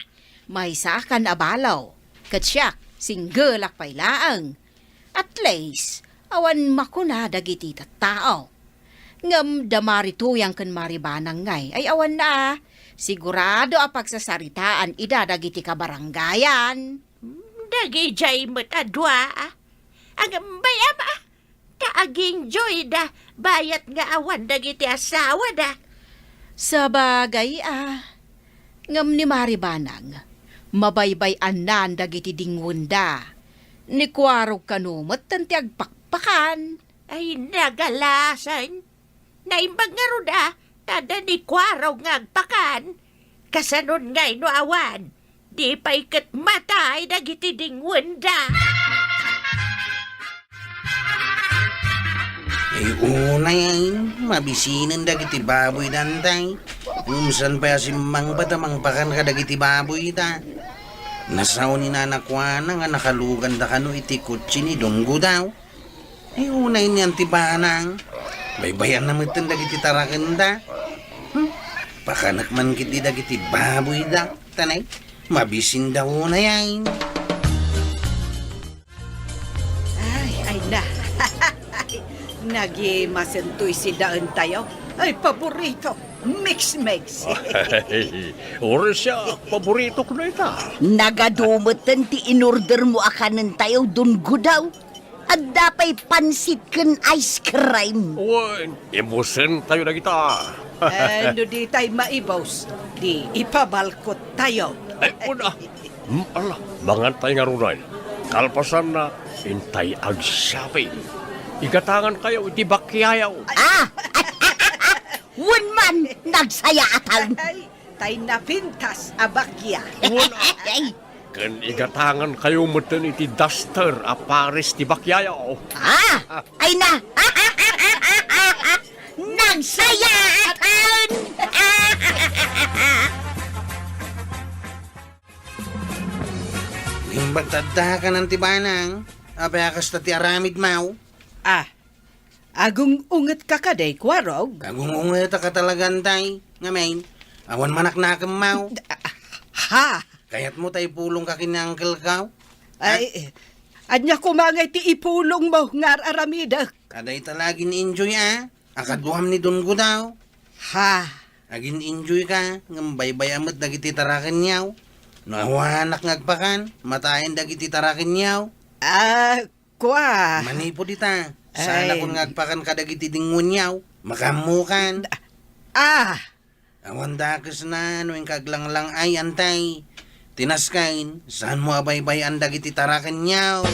May sakan abalaw. Katsyak, single ak pa'y laang. At least, awan makuna dagiti tao. Ngam damarituyang kan maribanang ngay, ay awan na. Sigurado a pagsasaritaan idadagiti kabaranggayan. Dagi jay mo't adwa. Ang bayam kaaging joy da. Bayat nga awan dagiti asawa da. Sa bagay ngam ni maribanang, mabaybay-an nan dagiti dingwunda. Ni kwarog kanumot tanti agpakpakan. Ay nagalasan. Naimbag nga ruda. Tada ni kwaraw nga agpakan. Kasanon ngay no awan. Di pa ikat matay dagiti dingwanda. Ay unay ay, mabisinan dagiti baboy dantay. Umsan pa si mang batamang pakan ka dagiti baboy da. Nasaw ni nanakwana nga nakalugan da kano iti kutsi ni Dunggo daw. Ay unay ni antibanang. Baybayan naman ito dagiti tarakan da. Pakanak man kiti dagiti baboy da. Tanay, mabisin daw unay ay. Ay na. Nagimasentoy si Daan tayo. Ay, paborito. Mix. Ora siya, paborito ko na ita. Nagadumutan ti inorder mo akanan tayo Dunggo daw. At dapay pansit ken ice cream. Wan, emosen tayo na kita. Ano di tayo maibaws? Di ipabalkot tayo. Ay, una. Ala, mangantay nga runay. Kalpasan na, intay ag shopping. Igatangan kayo, iti bakyayaw. Wunman, nagsaya atang. Ay, tay napintas abakya. Una. Kan igatangan kayo matan iti duster a pares ti bakyayaw. Ay na. Nagsaya atang. Imbagtadda ka ng tibanang. Apayakas ta ti aramid mau. Agong unget ka kaday, Kwarog. Kagungunga ta ka talagang tay. Ngayon, awan manak na kang mau. Ha? Kaya't mo tayo pulong ka kina Uncle Kaw. Ay, anya kumangay ti ipulong mo ngar aramida. Kaday talagin enjoy Akaduham ni Dunggo daw. Ha? Agin enjoy ka. Ngambay-bay amat dagiti tarakin niyaw. Nawanak ngagpakan. Matayin dagiti tarakin niyaw. Kwa. Manipo dita. Sana Ay. kung ngagpakan ka dagiti dingon niyaw. Makamukan. Awan dakas na. Noing kaglang-lang ay antay. Tinaskain. Saan mo abay-bay ang dagiti tarakin niyaw.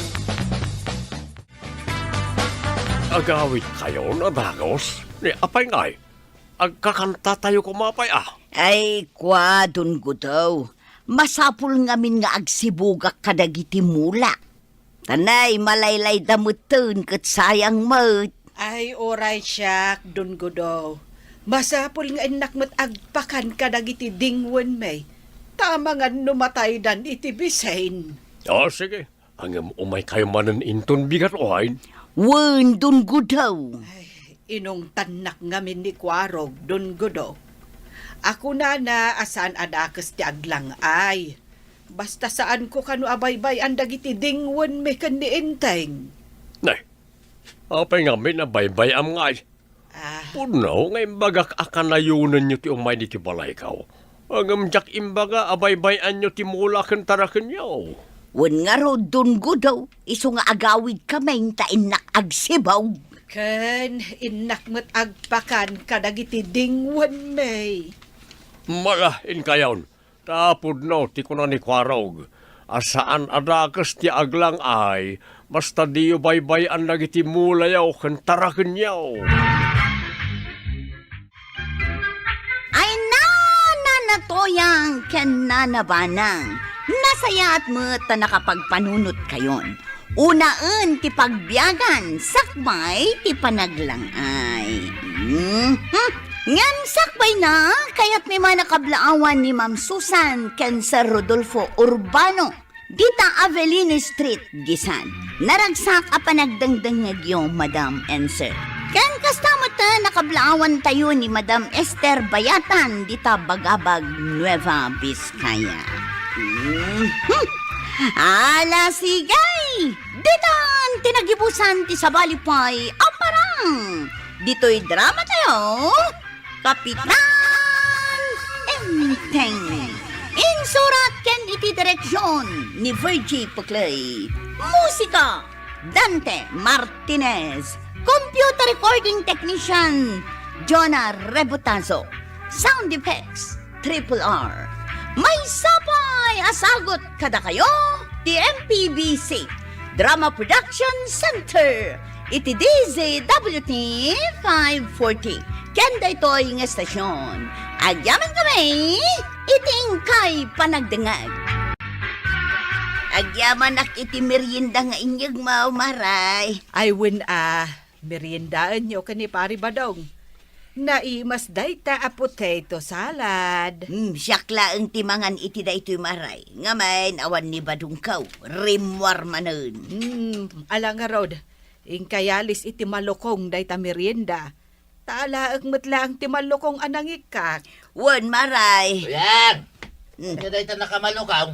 Agawit kayo na dagos. Ni apay ngay. Agkakanta tayo kumapay Ay, kwa Dunggo daw. Masapul ngamin nga agsibugak kadagiti mula. Tanay, malaylay damutin kat sayang mat. Ay, oray siya, Dunggo daw. Masapul nga inak mo't agpakan kadagiti dingwen may. Tama nga numatay dan iti bisain. Sige. Ang umay kayo manan inton bigat ohain. Wen, Dunggo daw. Inong tanak ngamin ni Kwarog, Dunggo daw. Ako na asan adakas ti aglang ay. Basta saan ko kanu abaybay ang dagiti dingwen may kaniinteng. Nay, apay nga may nabaybay am ngay. Puno, ngay bagak akanayunan nyo ti umay di ti balay kaw. Ang jak imbaga abaybayan nyo ti mula ken taraken nyo. Wen nga ro Dunggo daw. Iso nga agawid kamay ta inak agsibaw. Ken inak mo't agpakan kadagiti dingwen may. Malahin kayon. Tapod no, ti ko na ni Kwarog. Asaan adakas ti aglang ay, basta diyo baybay ang nagiti mulayaw ken taraken nyo. Ay nanatoyang ken nanabanang. Nasayat mo ta nakapagpanunot kayon. Unaan ti pagbiyagan, sakbay ti panaglangay. Ngan sakbay na, kaya't may manakablaawan ni Ma'am Susan ken Sir Rodolfo Urbano. Dita Avelino Street, Gisan. Naragsak a panagdangdangag yung Madam and Sir. Ken kastamo ta nakablaawan tayo ni Madam Esther Bayatan, dita Bagabag, Nueva Vizcaya. Ala sigay! Ditan tinagibusan ti sabalipay aparang! Dito'y drama tayo, Kapitan Enteng. Insurat ken iti direksyon ni Virgie Puclay. Musika, Dante Martinez. Computer recording technician, Jonah Rebutazo. Sound effects, Triple R. May sapay asagot kada kayo, the MPBC Drama Production Center. Iti DZWT 540. Kenda ito'y nga estasyon. Agyaman kami, iting kay panagdangag. Agyaman ak iti merienda nga inyag maumaray. Ay win meriendaan nyo ka ni Pari Badong. Naimas dayta a potato salad. Siyakla ang timangan iti da ito'y maray. Ngamain awan ni Badungkaw. Rimwar manen. Ala nga rod, ingkayalis iti malukong dayta merienda. Taalaag matla ang ti malukong anangikak. Wan maray. Yang! Ano dahi ta nakamalukaw?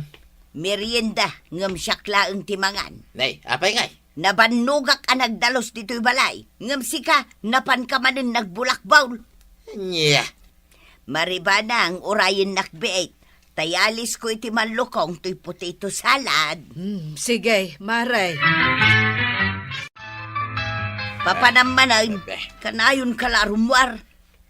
Merienda ngam siyakla ang timangan. Nay, apay ngay? Nabanugak ang nagdalos dito'y balay. Ngam sika, napan ka manin nagbulakbawl. Nya. Maribana ang orayin nakbeet. Tayalis ko iti malukong to'y potato salad. Sige, maray. Papanamanan, kanayon kalarumwar.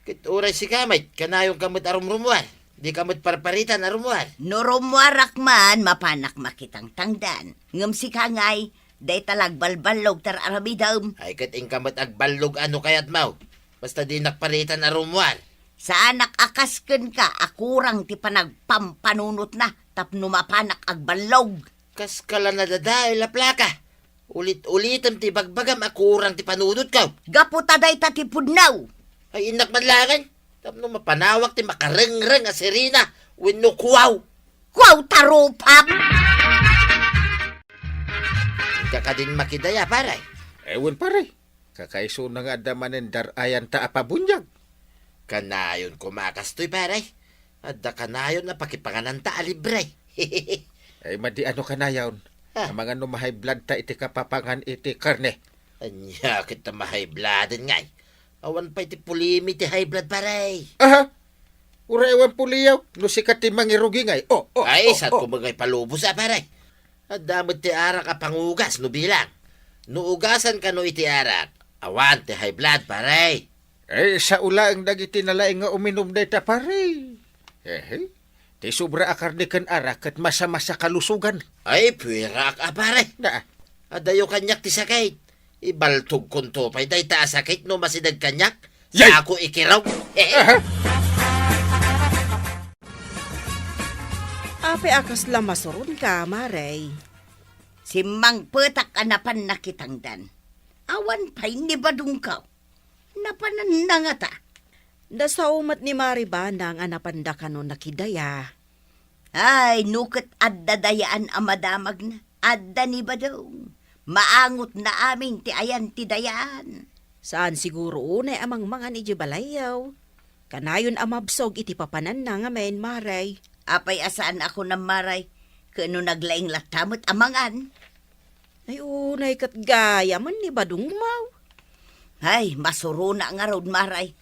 Kit oray si kamay, kanayong kamot arumrumuan. Di kamot parparitan arumuan. No rumwarak man, mapanak makitang tangdan. Ngam sika ngay, day talagbalbalog tar aramidam. Ay kat ing kamot agbalog ano kayat mau. Basta di nakparitan arumuan. Sa anak akasken ka, akurang ti panagpampanunot na, tapno mapanak agbalog. Kas kala na dadail la plaka. Ulit-ulitam ti bagbagam akurang ti panunod ka. Gaputa day tatipudnaw. Ay inak manlangan. Tapno mapanawak ti makarengreng a sirina. Wenno kuwaw. Kwaw tarupap! Ka din makidaya paray. Ewan pare. Kakaiso na nga damanin darayan ta apabunyag. Kanayon kumakastoy paray. Adda kanayon na pakipanganan ta alibre. Ay madi ano ka na yaon. Ha? Ang mga numahay blood ta iti kapapangan iti karne. Anya kita ma-high bloodin ngay. Awan pa iti pulimi ti high blood paray. Aha! Urewan puliyaw. No sikat ti mangirugi ngay. Ay, saan kumagay palubos paray. At damot ti arak a pangugas no bilang. No ugasan ka no iti arak. Awan ti high blood paray. Eh, sa ula ang dagiti nalaing nga uminom na ita pare. Ti sobra akarni kan arak at masama sa kalusugan. Ay, puwirak paray. Na, Adayo kanyak ti sakit. Ibaltog kunto pa'y day ta sakit no masidag kanyak. Yay! Sa ako ikiraw. Ape akas lamasurun ka, maray. Si Mang Petak anapan nakitangdan. Awan pa'y ni Badungkaw. Napanan na nga ta. Sa umat ni Maribana ang anapanda ka no nakidaya. Ay, nukit adda dayaan amadamag na. Adda ni Badong. Maangot na amin ti ayan ti dayaan. Saan siguro unay amang mga ni balayaw. Kanayon amabsog iti papanan na nga men, maray. Apay asaan ako ng maray. Kano naglaing latamot amangan. Ay unay kat gaya man ni Badung maw. Ay, masuro na nga road maray.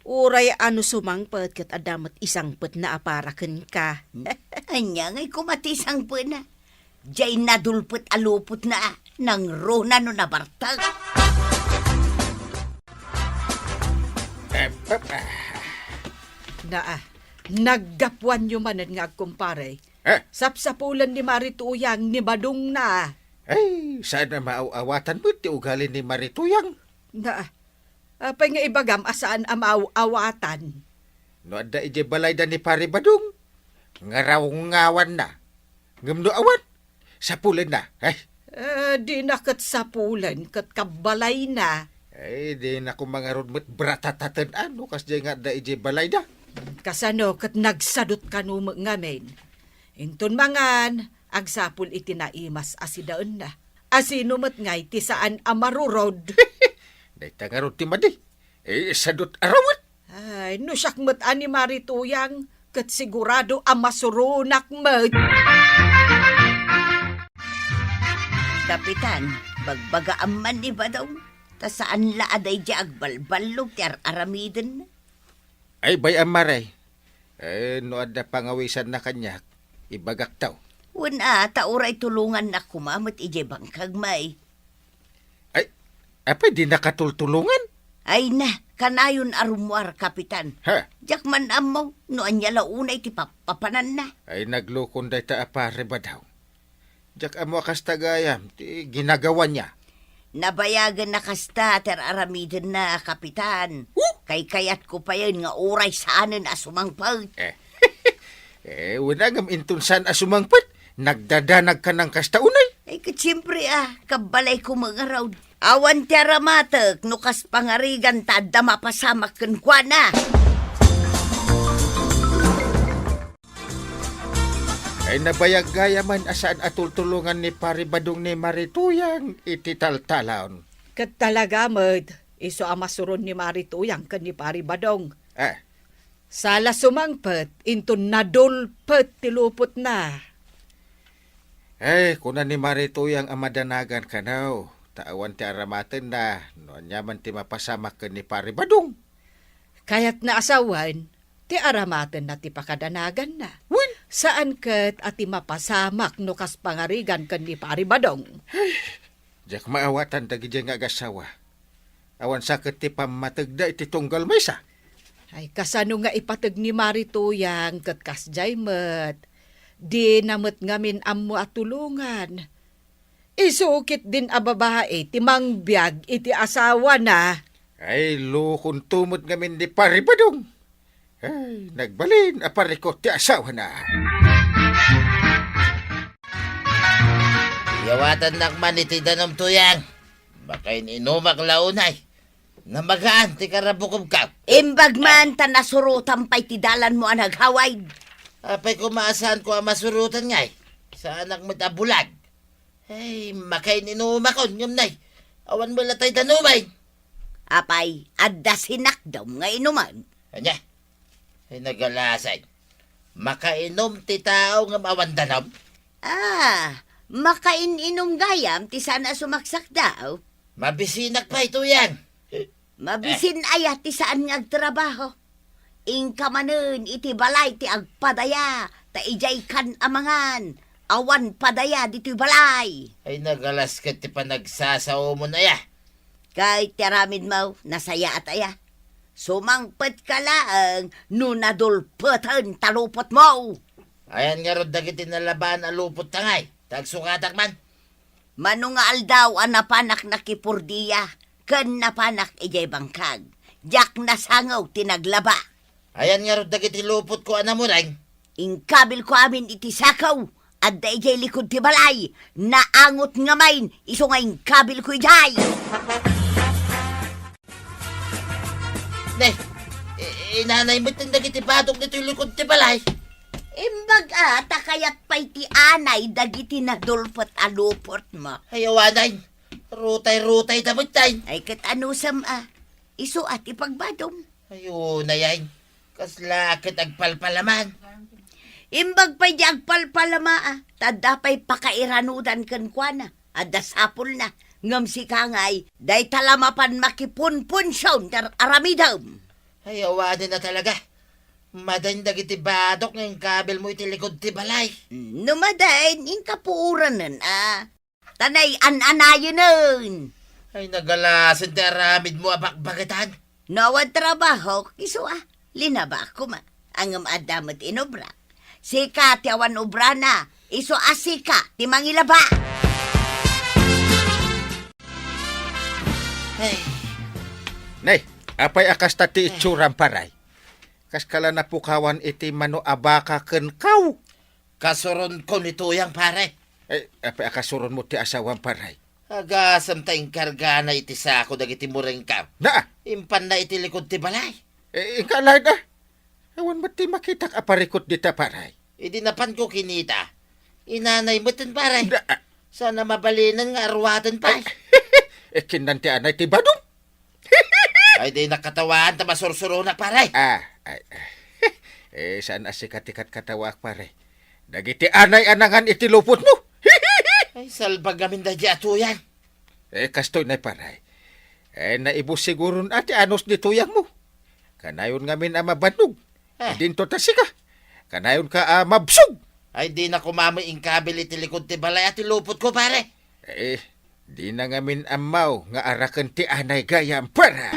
Uray ano sumangpet kat adamat isang pet na aparaken ka. Anya ngay kumatisang po na. Diyay nadulpot alupot na nang rona no nabartag. Naggapuan nyo manan nga agkumpare. Sapsapulan ni Marituyang ni Badong na. ay, saan na maaawatan mo ti ugali ni Marituyang? Apay nga ibagam asaan amaaw-awatan. No adda ije balay da ni Pari Badung. Ngaraw ngawan na. Ngam no awan. Sapulan na. Ay, Di na kat sapulan, kat kabalay na. ay di na ko mga rodmet bratatatan ano kas di nga da ije balay da. Kasano kat nagsadot kanu ngamen. Inton mangan, agsapul iti naimas asidaan na. Asino mat ngay ti saan amarurod. Day tangarod ti madi. Sadot arawat. Ay, no siyak mat ani Marituyang, kat sigurado amasurunak mat. Kapitan, bagbaga aman ni Badong. Ta saan laaday di agbalbalog ti aramiden na. Ay bay amaray. No adda pangawisan na kanyak. Ibagak taw. Wala, tauray tulungan na kumamot ije bangkag may. Ay, apay di nakatultulungan? Ay na, kanayon arumwar, kapitan. Ha? Jak man amaw, no anya launay ti papanan na. Ay naglukon day ta apare ba daw? Jak amo akas tagayam, ti ginagawa niya. Nabayagan na kasta ter aramiden na, kapitan. Kay kayat ko pa yun nga oray saanan asumangpag. Wala ngam intunsan asumangpat. Nagdadanag ka ng kastaunay. Ay katsiyempre kabalay ko mga raw. Awan ti aramatek, nukas pangarigan ta, da mapasamak ken kuana. Ay nabayag-gaya man asaan atultulungan ni Pari Badong ni Marituyang iti taltalon. Kat talaga, Med, iso amasuron ni Marituyang kan ni Pari Badong. Sala sumangpet, into nadulpet tilupot na. Ay, kunan ni Marituyang amadanagan ka na. Taawan ti aramaten na, noon yaman ti mapasamak ka ni Pari Badong. Kaya't naasawan, ti aramaten na ti pakadanagan na. Wen, Saan kat ati mapasamak no kas pangarigan kan ni Pari Badong? jak maawatan dagi nga agasawa. Awan sakit ti pamatagda iti tunggal maysa. Ay kasano nga ipatag ni Marituyang kat kasjay met. Di namet ngamin ammo at tulungan. Isukit din a babae ti mangbiag iti asawa na. Ay, lukon tumot ngamin ni Pari Badong. Ay, nagbalin aparikot ti asawa na. Yawatan nakman iti danom tuyang. Baka inumak launay. Namagaan ti karabukob ka. Imbag man ta nasurutan pa'y tidalan mo ang naghaway. Apay kumaasahan ko ang masurutan ngay. Sa anak mo tabulag. Ay, makain inumakon yung nay. Awan mo latay danumay. Apay, adda sinakdaw nga inuman. Anya? Ay nagalasay. Makainom ti tao nga mawandanom. Makaininom gayam, ti sana sumaksak daw. Mabisinak pa ito yan. Mabisin aya ti saan nga agtrabaho. Ingka manen iti balay ti agpadaya, ta ijay kan amangan. Awan padaya dito'y balay. Ay nagalas ka ti panagsasaw mo na ya. Kahit tiramid mo, nasaya at aya. Sumangpet ka lang, nunadulpetan talupot mo. Ayan nga ron dagiti nalaban alupot tangay. Tagsukatak man. Mano nga aldaw ang napanak na kipurdiya, kan napanak ijay bangkag. Jak nasangaw tinaglaba. Ayan nga ron dagiti lupot ko anamurang. Ingkabil ko amin iti sakaw, at da ijay likod ti balay, naangot nga main, iso nga ingkabil ko ijay. Nay, inanay mo itong dagiti batok nito yung likod ti balay. Imbag takayat pa'y ti anay, dagiti na dulpot alupot mo. Ay awanay, rutay-rutay damot tay. Ay kat anusam iso at ipagbadong. Ayun na yan, kaslakit agpalpalaman. Imbag pa'y di agpalpalama tada pa'y pakairanudan kan kuana, at dasapol na. Ngam si kangay, day talamapan makipunpunsyon ter aramidam. Ay awanin na talaga. Madandag iti badok ng kabel mo iti likod ti balay. Numadain, inkapuuran nun Tanay an-anayin nun. Ay nagalasan ti aramid mo abakbagatan. Nawad trabaho, iso linaba ko ma. Ang adamot inobra. Sika ti awan obra na, iso asika ti mangilaba. Ay, Nay, apay akas tati itsurang paray. Kas kala napukawan iti mano abaka ken kaw. kasuron ko nito yang pare. Ay, apay akasuron mo ti asawang paray. Agasam tayong karga na iti sako dagiti mureng ka. Na, Impan na iti likod ti balay. inkalay na. Awan ba't ti makitak aparikot dita paray? Idinapan ko kinita. Inanay mo tin pare. Na, Sana mabalinan nga arwatan pa. kinanti anay ti badong. Ay di nakatawaan ta masursuro na pare. Saan asikatikat katawak pare? Dagiti anay anangan iti lupot mo. Ay salbag gamin da di atuyan. Kastoy na paray. Naibus siguro ati anos di tuyang mo. Kanayon ngamin mabanog. Dinto tasika. Kanayon ka mabsog. Ay di na kumamay ingkabil iti likod ti balay at ilupot ko pare. Di na ngamin amaw nga arakan ti anay gayam para.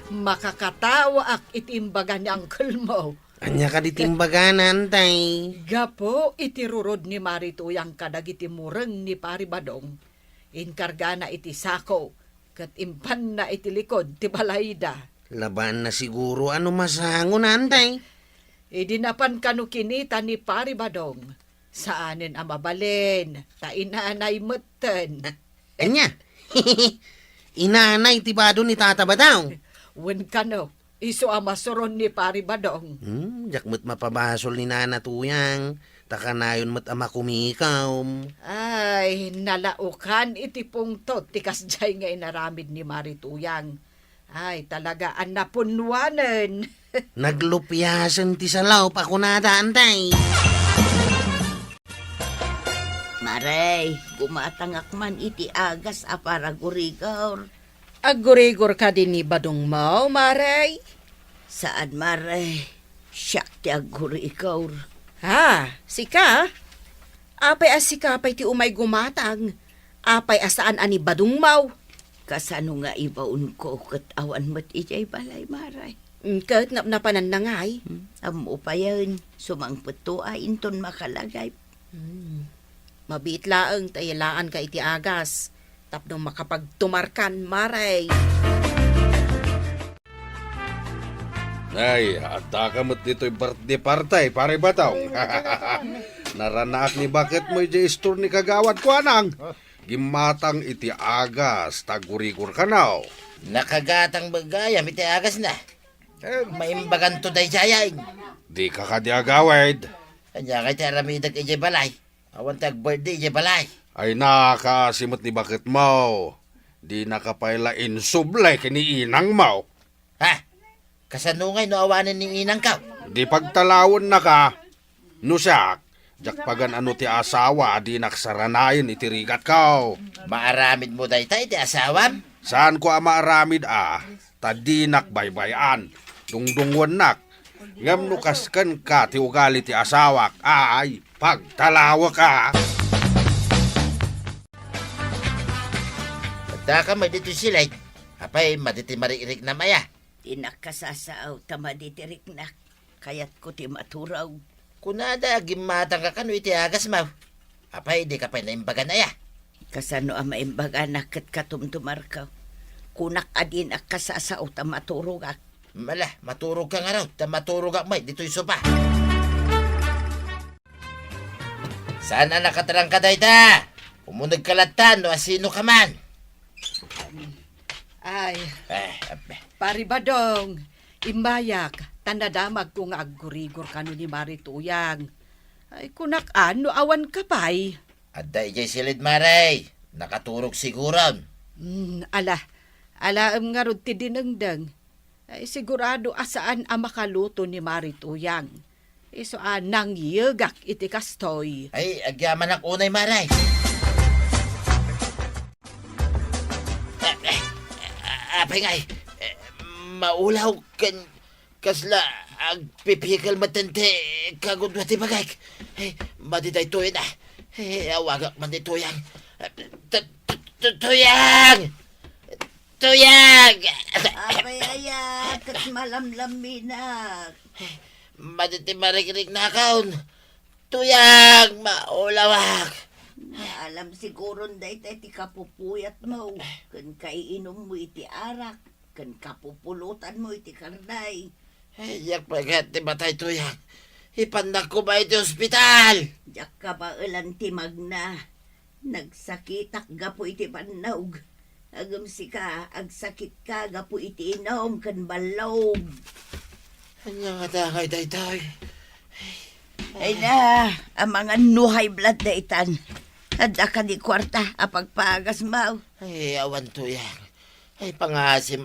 Makakatawa ak itimbagan ni Uncle mo. Anya ka ditimbaganan, tay. Gapo itirurod ni Marituyang kadagiti mureng ni Pari Badong. Inkarga na iti sako, kat impan na iti likod ti balayda. Laban na siguro ano masangon, antay. Idinapan kanu kinita ni Pari Badong. Saanin ang mabalin? Ta inanay mutten. Anya? Inanay tibado ni tata ba daw? Wen kano, iso ang masuron ni Pari Badong. Jakmat mapabasol ni nana tuyang. Takanayon mat ama kumikaw. Ay, nalaukan iti pungtot tikas jay nga inaramid ni Marituyang. Ay, talaga ang napunwanan. Naglupyasan ti salaw pa kunadaan tay. Maray, gumatangak man iti agas a para gurigor. Agurigor ka din ni Badong mo, Maray? Saan, Maray? Siyak ti agurigor. Ha, sika? Apay asika pa'y ti umay gumatang. Apay asaan ani Badong mo. Kasano nga ibaon ko kat awan mo't ijay balay, Maray. Kat napanan na ngay. Amo pa yan, sumangpot to ay inton makalagay. Mabit laang tayalaan ka iti agas. Tapno makapagtumarkan, Maray. Ay, ata ka mo't dito'y birthday party, pare bataw. Naranaak ni bakit mo yung store ni kagawad ko anang. Gimatang iti agas, tagurigur ka now. Nakagatang bagayam iti agas na. Maimbagan to day jayang. Di ka ka di agawad. Kanya kay taramidag ije balay. Awan tag birthday ije balay. Ay nakasimot ni bakit mo. Di nakapayla insublay kini inang mo. Ha? Kasanungay no awanan ni inang ka. Di pagtalawon na ka. Nusak, jakpagan ano ti asawa, di naksaranayin itirigat ka. Maaramid mo day tay ti asawam. Saan ko maaramid tadinak baybayan, dungdungwan nak. Ngam nukaskan ka ti ugali ti asawak, ay pagtalawa ka. Pagda ka may dito silay. Apay maditi mariirik na maya. Tinakasasaaw tamaditirik na, kayat ko ti maturaw. Kunada gimatang ka kano iti agas mo. Apay di ka pa naimbagan na ya. Kasano ang maimbaga na kat katumtumar ka. Kunak adin ak kasasaaw tamaturog ak. Mala, maturog ka nga raw. Maturog ak may dito'y sopa. Saan na nakatarang ka dayta? Umunag kalatan no asino ka man. Ay, Ape. Pari Badong, imbayak, tanadamag kung aggurigor kano ni Marituyang. Ay, kunak ano, awan ka pa'y. Adda ijay silid maray. Nakaturog siguron. Ala nga rod ti dinengdeng. Ay, sigurado asaan ang makaluto ni Marituyang. Iso nang yegak iti kastoy. Ay, agyaman ak unay maray. Apay ngay, maulaw kan kasla agpipikal matante kagudwa ti bagay. Matitay tuyan na. Awagak man ti tuyang. Tuyang! Tuyang! Abay ayat, kat malamlaminak. Matiti marikirig na kaon. Tuyang! Maulawak! Alam siguro day ti kapupuyat mo. Kan kaiinom mo iti arak. Kan kapupulutan mo iti karday. Yak pagat ti batay tuyang. Ipandak ko ba iti ospital? Diyak ka ba ilan ti magna. Nagsakitak gapo iti panawg. Agam si ka, agsakit ka gapo iti inom kan balog. Anya nga takay daytoy. Ay na, ang mga nuhay blood na itan. Adda ka di kwarta, apagpagas mau. Ay, awan tuyang. Ay, pangasim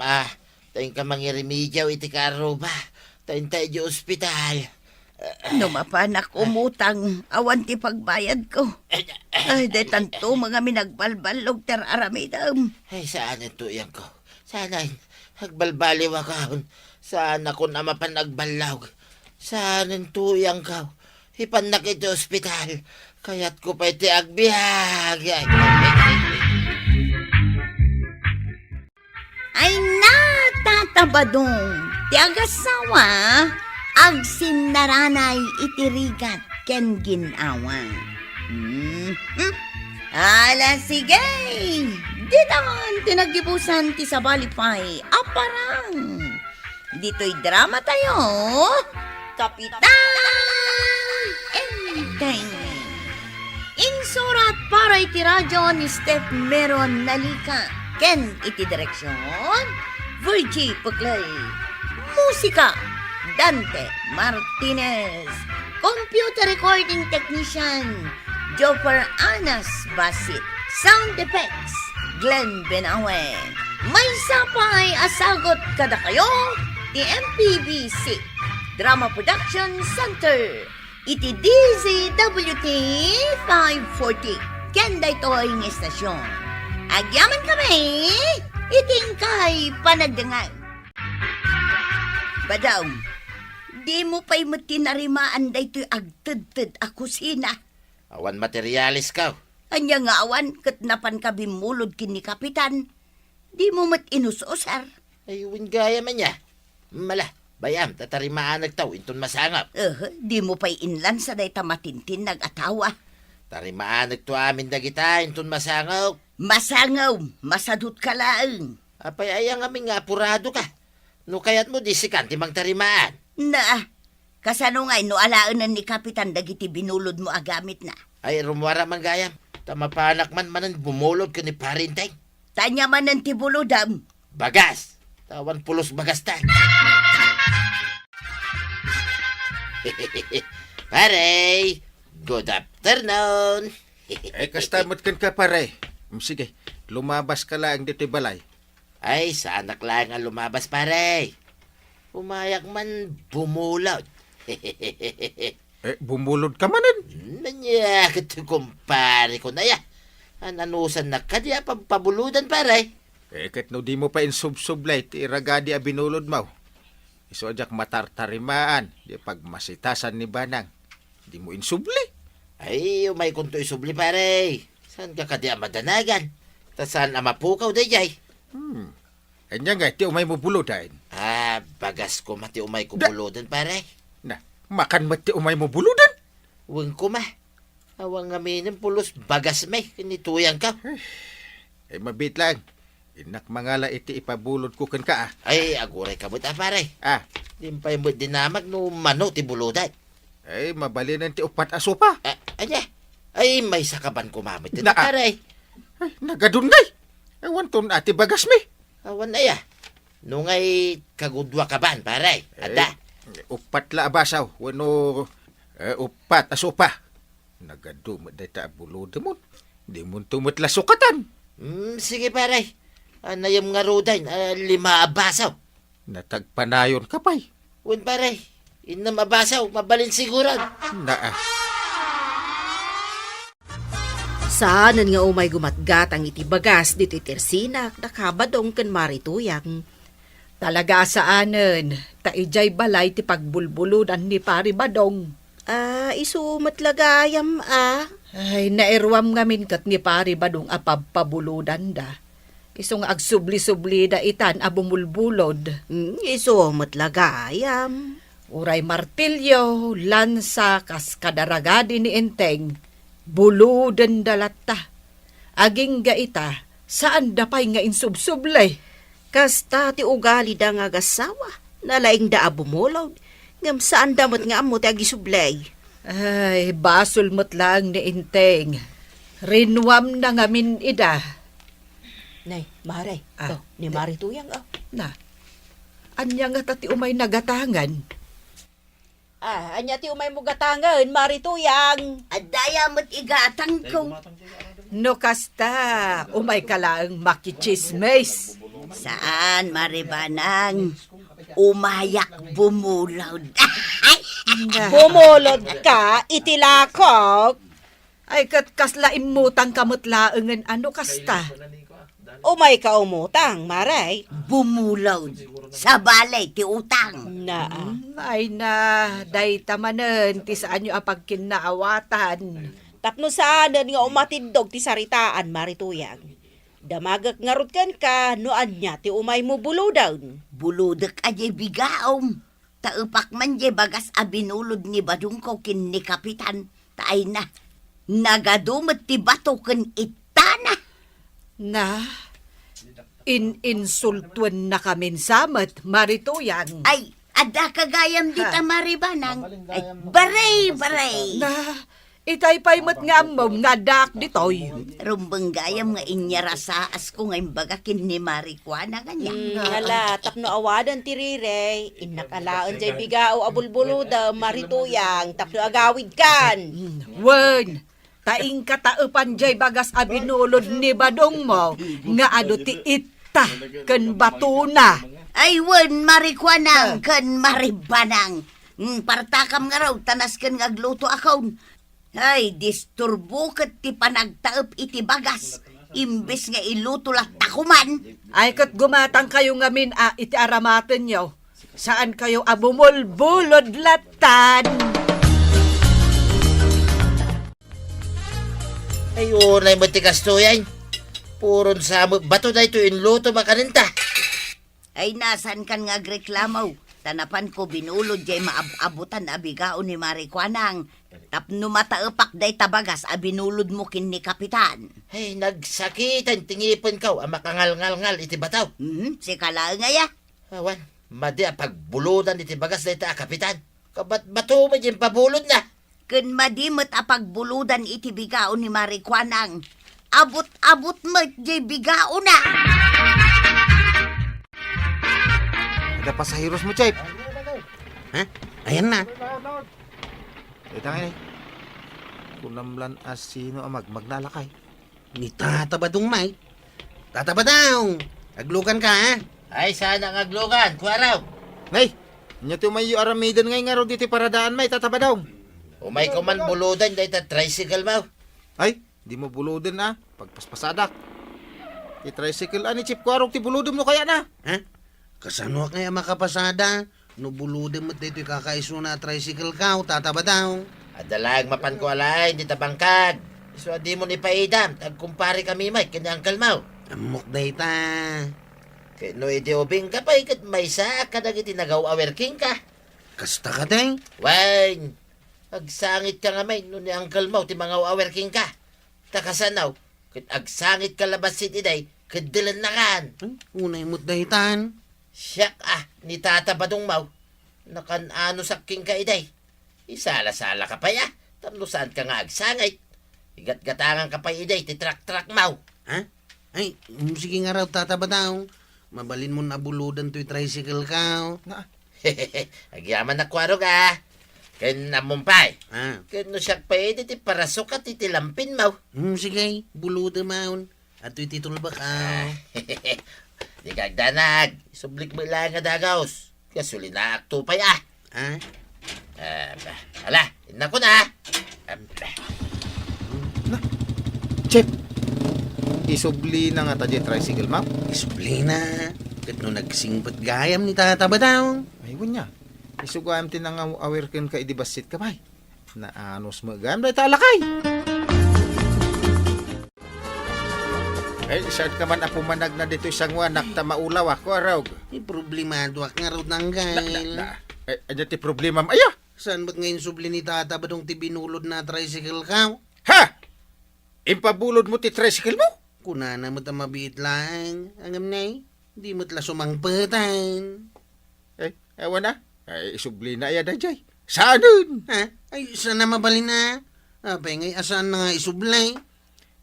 Tayo ka mangiremedyaw iti karuba. Tayo tayo di ospital. Numapanak umutang, awan ti pagbayad ko. Ay, detanto mga minagbalbalog ter aramidam. Ay, saan ang tuyang ko? Sana nagbalbaliw ako. Saan ako na mapanagbalawg? Saan ang tuyang ko? Ipanak iti ospital. Kaya't ko pa iti agbihag. Ay na, tatabadong. Ti agasawa, agsinnaranay itirigat ken ginawa. Ala sige, ditan tinagibusan ti sabalipay, aparang. Dito'y drama tayo, Kapitan Enteng. At para iti radyo ni Steph Meron Nalika. Ken iti direksyon, Virgie Puclay. Musika, Dante Martinez. Computer recording technician, Joper Anas Basit. Sound effects, Glenn Benawe. May sapay asagot kada kayo, ti MPBC Drama Production Center. Iti DZWT 540. Kenda ito ang estasyon. Agyaman kami, iting kay panagdangan. Badaw, di mo pa'y matinarimaan da ito'y agtad-tad ako sina. Awan materialis ka. Anya nga awan, kat napan ka bimulod kin ni Kapitan. Di mo mat inusosar. Ay, gaya man niya. Mala, bayam, tatarimaan nagtaw, inton masangap. Di mo pa'y inlan sa day tamatintin nag-atawa. Tarimaan nagto amin dagita, inton masangap. Masangaw, masadut ka laang. Apay ayang aming nga apurado ka. No kayat mo di si kanti magtarimaan. Na, kasano nga no alaanan ni Kapitan dagiti binulod mo agamit na. Ay, rumwara man gayam. Tamapanak man manan bumulod ka ni parinteng. Tanya man ng tibulodam. Bagas. Tawan pulos bagas tayo. Pare, good afternoon. Kastamot kan ka, pare. Sige, lumabas ka lang dito balay. Ay, sana lang ang lumabas, pare. Umayak man bumulod. Bumulod ka manan. Nanya, kito kumpare ko na ya. Ananusan na ka diya pabuludan, pare. Kat no di mo pa insubsublay, ti iragadi a binulod mo. Iso ajak matartarimaan, di pagmasitasan ni Banang. Di mo insubli. Ay, umay kunto isubli, pare. Saan ka diya madanagan? Tasan ang mapukaw dayay? Anya nga, ti umay mo buludan. Bagas ko mati umay ko buludan, pare. Na, makan mo ti umay mo buludan. Huwag ko ma. Awang aminin pulos bagas may, kinituyang ka. Mabit lang. Inak mangala iti ipabulod ko kan ka. Ay, aguray ka mo't pare. Dimpay mo't dinamag no mano ti buludan. Ay, mabalinan ti upat aso pa. Anya, ay may sakaban kumamit din, Na, pare. Ay, nagadunay. Ewan ton ati bagas mi. Awan na ya. Nung ay kagudwa ka ban, pare. Ada. Upat la abasaw. Wano upat aso pa. Nagadumot day ta bulod mo. Di mo tumot la sukatan. Sige, pare. Anayam nga roday, 5 abasaw. Natagpanayon ka pa'y. Wan, pare. Inam abasaw, mabalin siguran. Saanan nga umay gumatgat ang iti bagas dito itersinak nakabadong kan marituyang. Talaga saanan, taijay balay ti pagbulbuludan ni Pari Badong. Isumat lagayam Ay, nairwam ngamin kat ni Pari Badong apabpabuludan da. Isong agsubli-subli da itan abumulbulod. Isumat lagayam. Uray martilyo, lansa, kas kadaragadi ni Enteng. Buluden dalata. Aging gaita, saan dapay nga insubsublay? Kasta ti ugali da nga gasawa. Nalaing da abumulod. Ngam saan damot nga amo ti agisublay. Ay, basol mo't lang ni Enteng. Rinwam na ngamin ida. Nay, Maray, ni Marituyang Na, anya nga tati umay nagatangan. Anya ti umay mo gatangan, Marituyang. Adaya mo't igatang ko. No kasta, umay ka lang makichismes. Saan, Maribanang? Umayak bumulod. Bumulod ka, itilakok. Ay, kat kasla imutang kamutlaangan ano kasta. Umay ka umutang, Maray. Bumulod. Sa balay, ti utang. Ay na, day tamanen, ti saan nyo apagkinaawatan. Tapno saanan nga umatindog ti saritaan, Marituyang. Damagak ngarot ka, noan niya ti umay mo buludaw. Buludak aje bigaom. Taupak man je bagas abinulod ni Badungko kin ni Kapitan. Taay na. Nagadumot ti bato ken itana. Na, insultuan na kami samat, Marituyang. Ay, ada kagayam dita Maribanang. Ay, baray. Na, Itay pa'y mat nga mom nga dak ditoy. Rumbang gayam nga inyarasaas ko nga imbagakin ni Marikwana kanya. Hala, tapno awadan ti Rirey. Inakalaan jay bigao abulbuluda, marituyang, tapno agawid kan. Wen, taing kataupan jay bagas abinulod ni badong mo, nga ado ti ita, ken batuna. Ay, wen, Marikwanang, kan Maribanang. Partakam nga raw, tanas kan nga agluto akaw. Ay, disturbo kat ti panagtaep iti bagas. Imbes nga iluto lang takuman. Ay kat gumatang kayo ngamin iti aramaten nyo. Saan kayo abumulbulod latan? Ay, unay mo tikas to yan. Puron sa bato na ito yung luto makaninta. Ay, nasan kan nga reklamaw. Tanapan ko binulod jay maabutan abigao ni Marikwanang. Tapno mataepak day tabagas abinulod mo kin ni Kapitan. Ay, nagsakitan tingipon ka ang makangal-ngal-ngal iti bataw. Si Kala nga ya. Awan, madi ang pagbuludan iti bagas na ito kapitan. Kabat bato mo yung pabulod na. Kun madimot apagbuludan iti bigao ni Marikwanang. Abot-abot mo jay bigao na. Ada pasahiros mo, Chip. Ha? Ayan na. Itangin eh. Kunamlan asino ang maglalakay. Ni tatabadong may. Tatabadaw. Aglukan ka, ha? Ay, sana nga aglugan, kuwaraw. Ngay, niya tumayo aramidan ngay nga ro diti paradaan may tataba daw. Umay ko man buludan dahil ta tricycle mo. Ay, di mo buludin na. Pagpaspasadak. Ti tricycle ani Chip Kwarog ti buludin mo kaya na. Ha? Kasano kaya makapasada? No buludin mo dito kakaiso na tricycle ka, tatabadaw. Adalag mapan ko alay, di tabangkag. So, di mo ni paidam. Tagkumpare kami may, kanyang kalmaw. Amok day ta. Kaya no ideobing ka pa, ikat may sa ka na itinagaw awerking ka. Kasta ka day. Wine, agsangit ka nga may, no ni Uncle Mau, ti mga awerking ka. Takasanaw, kat agsangit ka labasit iday, kadilan na kan. Unay mo't day tan. Siyak ni Tata Badong Mau, nakan-ano saking ka iday. Isala-sala ka pa ya, tamno saan ka nga agsangit. Igat-gatangan ka pa iday, ti trak-trak Mau. Ha? Ay, sige nga raw, tatabadaw. Mabalin mo na buludan to'y tricycle ka. Agyaman na kwarog Kaya namumpay. Ah. Kaya no siya pa ti parasok at titilampin Mau. Sige, buludan maun. At to'y titulba ka. Di kagdanag, isublik mo lang nga dagaws. Kasuli na akto pa Ha? Ala, inako na. Chip, isubli na nga tadi tricycle ma'am. Isubli na. Kat no nagsingpat gayam ni tatabadaw. Ay, niya. Isugayam tinang awerkin ka idibasit ka bay. Na anos mo gayam day talakay. Ay, saan ka man apumanag na dito isang wanak ta maulaw ako, Arog. Problemado ak nga raw nanggail. Ay, ano ti problema mo? Aya! Saan ba't ngayon subli ni tatabadong ti binulod na tricycle ka? Ha! Impabulod mo ti tricycle mo? Kunana mo ta mabiit lang. Angam na di mo't la sumangpatan. Ay, ewan na. Ay, isubli na iya dajay. Saanin? Ha? Ay, saan na mabalin na? Apay ngay asan na nga isublay?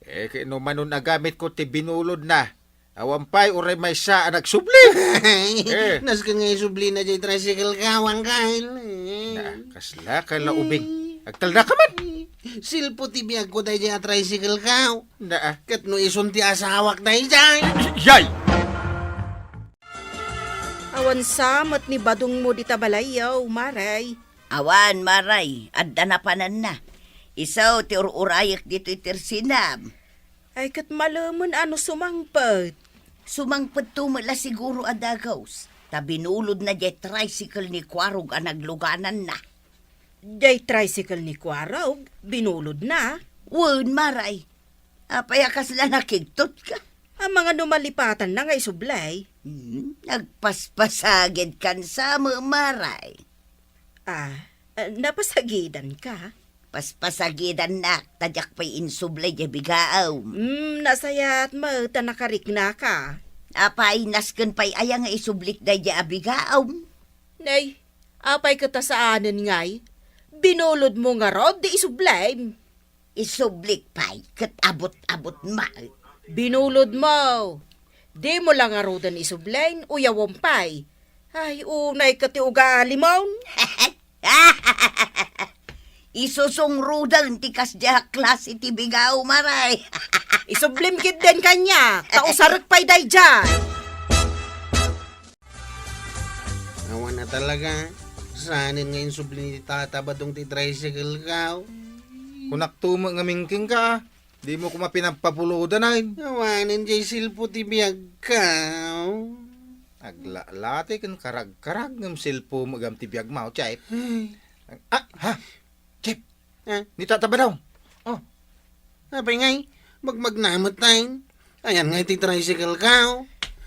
Eh, kaya naman nagamit ko ti binulod na. Awampay, uray may sa nagsubli. Eh. Nas ka nga isubli na dyan tricycle ka, wangkail. Na, kasla ka na ubing. Agtal na ka man. Silpo ti biyag ko tayo dyan tricycle ka. Na, Kat no isunti asawak tayo dyan. yay! Awan samot ni badong mo di tabalayaw, Maray. Awan, Maray, adda na panan na. Isaw, ti urayak dito itirsinam. Ay kat malamon ano sumangpet. Sumangpet tumala siguro adagaws. Tabinulod na jay tricycle ni Kwarog ang nagluganan na. Day tricycle ni Kwarog, binulod na. Wen, Maray. Apayakas na nakigtot ka. Ang mga numalipatan na nga isublay. Nagpaspasagid kan sa Maray. Napasagidan ka. Paspasagidan na, tadyak pa'y insublay jay bigaaw. Nasayat mo, tanakarik na ka. Apay nasken pa'y ayang nga isublik day jay abigaaw. Nay, apay ka ta saanan ngay. Binulod mo nga rod, di isublay. Isublik pa'y kat abot-abot maot. Binulod mo. Di mo lang arudan isublain, uyawampay. Ay, unay ka ti uga limawn. Isusungrudan ti kasya klase ti bigaw maray. Isublim kit din kanya. Tausarak pa'y day dyan. Awan na talaga. Sanin ngayon subli ni tata badong ti tricycle ka. Kunak tumo nga mingking ka. Di mo ko mapinapapulodan ay. Awanin jay silpo ti biyag ka. Aglalate kan karag-karag ng silpo mo gam tibiyag mo, Chip. Ha? Chip, ni tata ba daw? Apay ngay, magmagnamat tayo. Ayan ngay ti tricycle ka.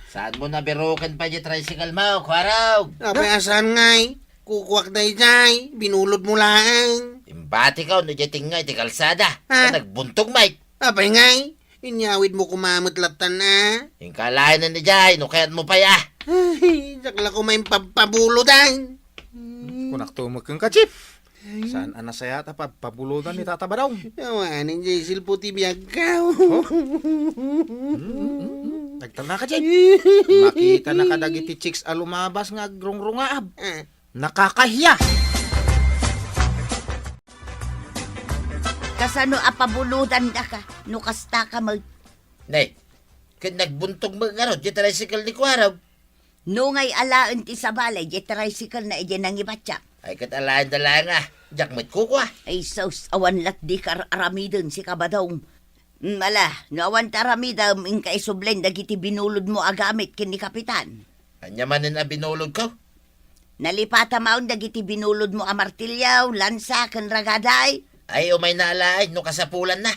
Saan mo nabirukan pa yung tricycle mo, Kwarog? Apay asan ngay, kukuwak day jay, binulod mo lang. Imbati ka, no dyan tingay, ti kalsada. Ha? Nagbuntog, Mike. Apay ngay, inyawid mo kumamot latan na. Yung kalahin na ni Jay, no kaya't mo pa ya. Ay, sakla ko may pabulodan. Kunak tumo kang ka, Chip. Saan anasaya ta pabulodan ni tata ba daw? Awanin jay silpo ti biyag ka. Nagtana ka, Chip. Makita na kadagiti chicks alumabas nga grungrungaab. Nakakahiya. Kasano apabuludan da ka, no kasta ka mag... Nay, kaya nagbuntog mo nga ron, yung tricycle ni Kwarog. No ngay alaan ti sa balay, di tricycle na iyan ang ibatsak. Ay, katalahan dala nga. Jack mit kukwa. Ay sos, awan lat di ka aramidon si kabadong. Ala, no awan taramidam in ka isublen dagiti binulod mo agamit kini kapitan. Anya man na binulog ko. Nalipata maun dagiti binulod mo a martilyaw, lansa, ken ragaday. Ay, umay naalain, no kasapulan na.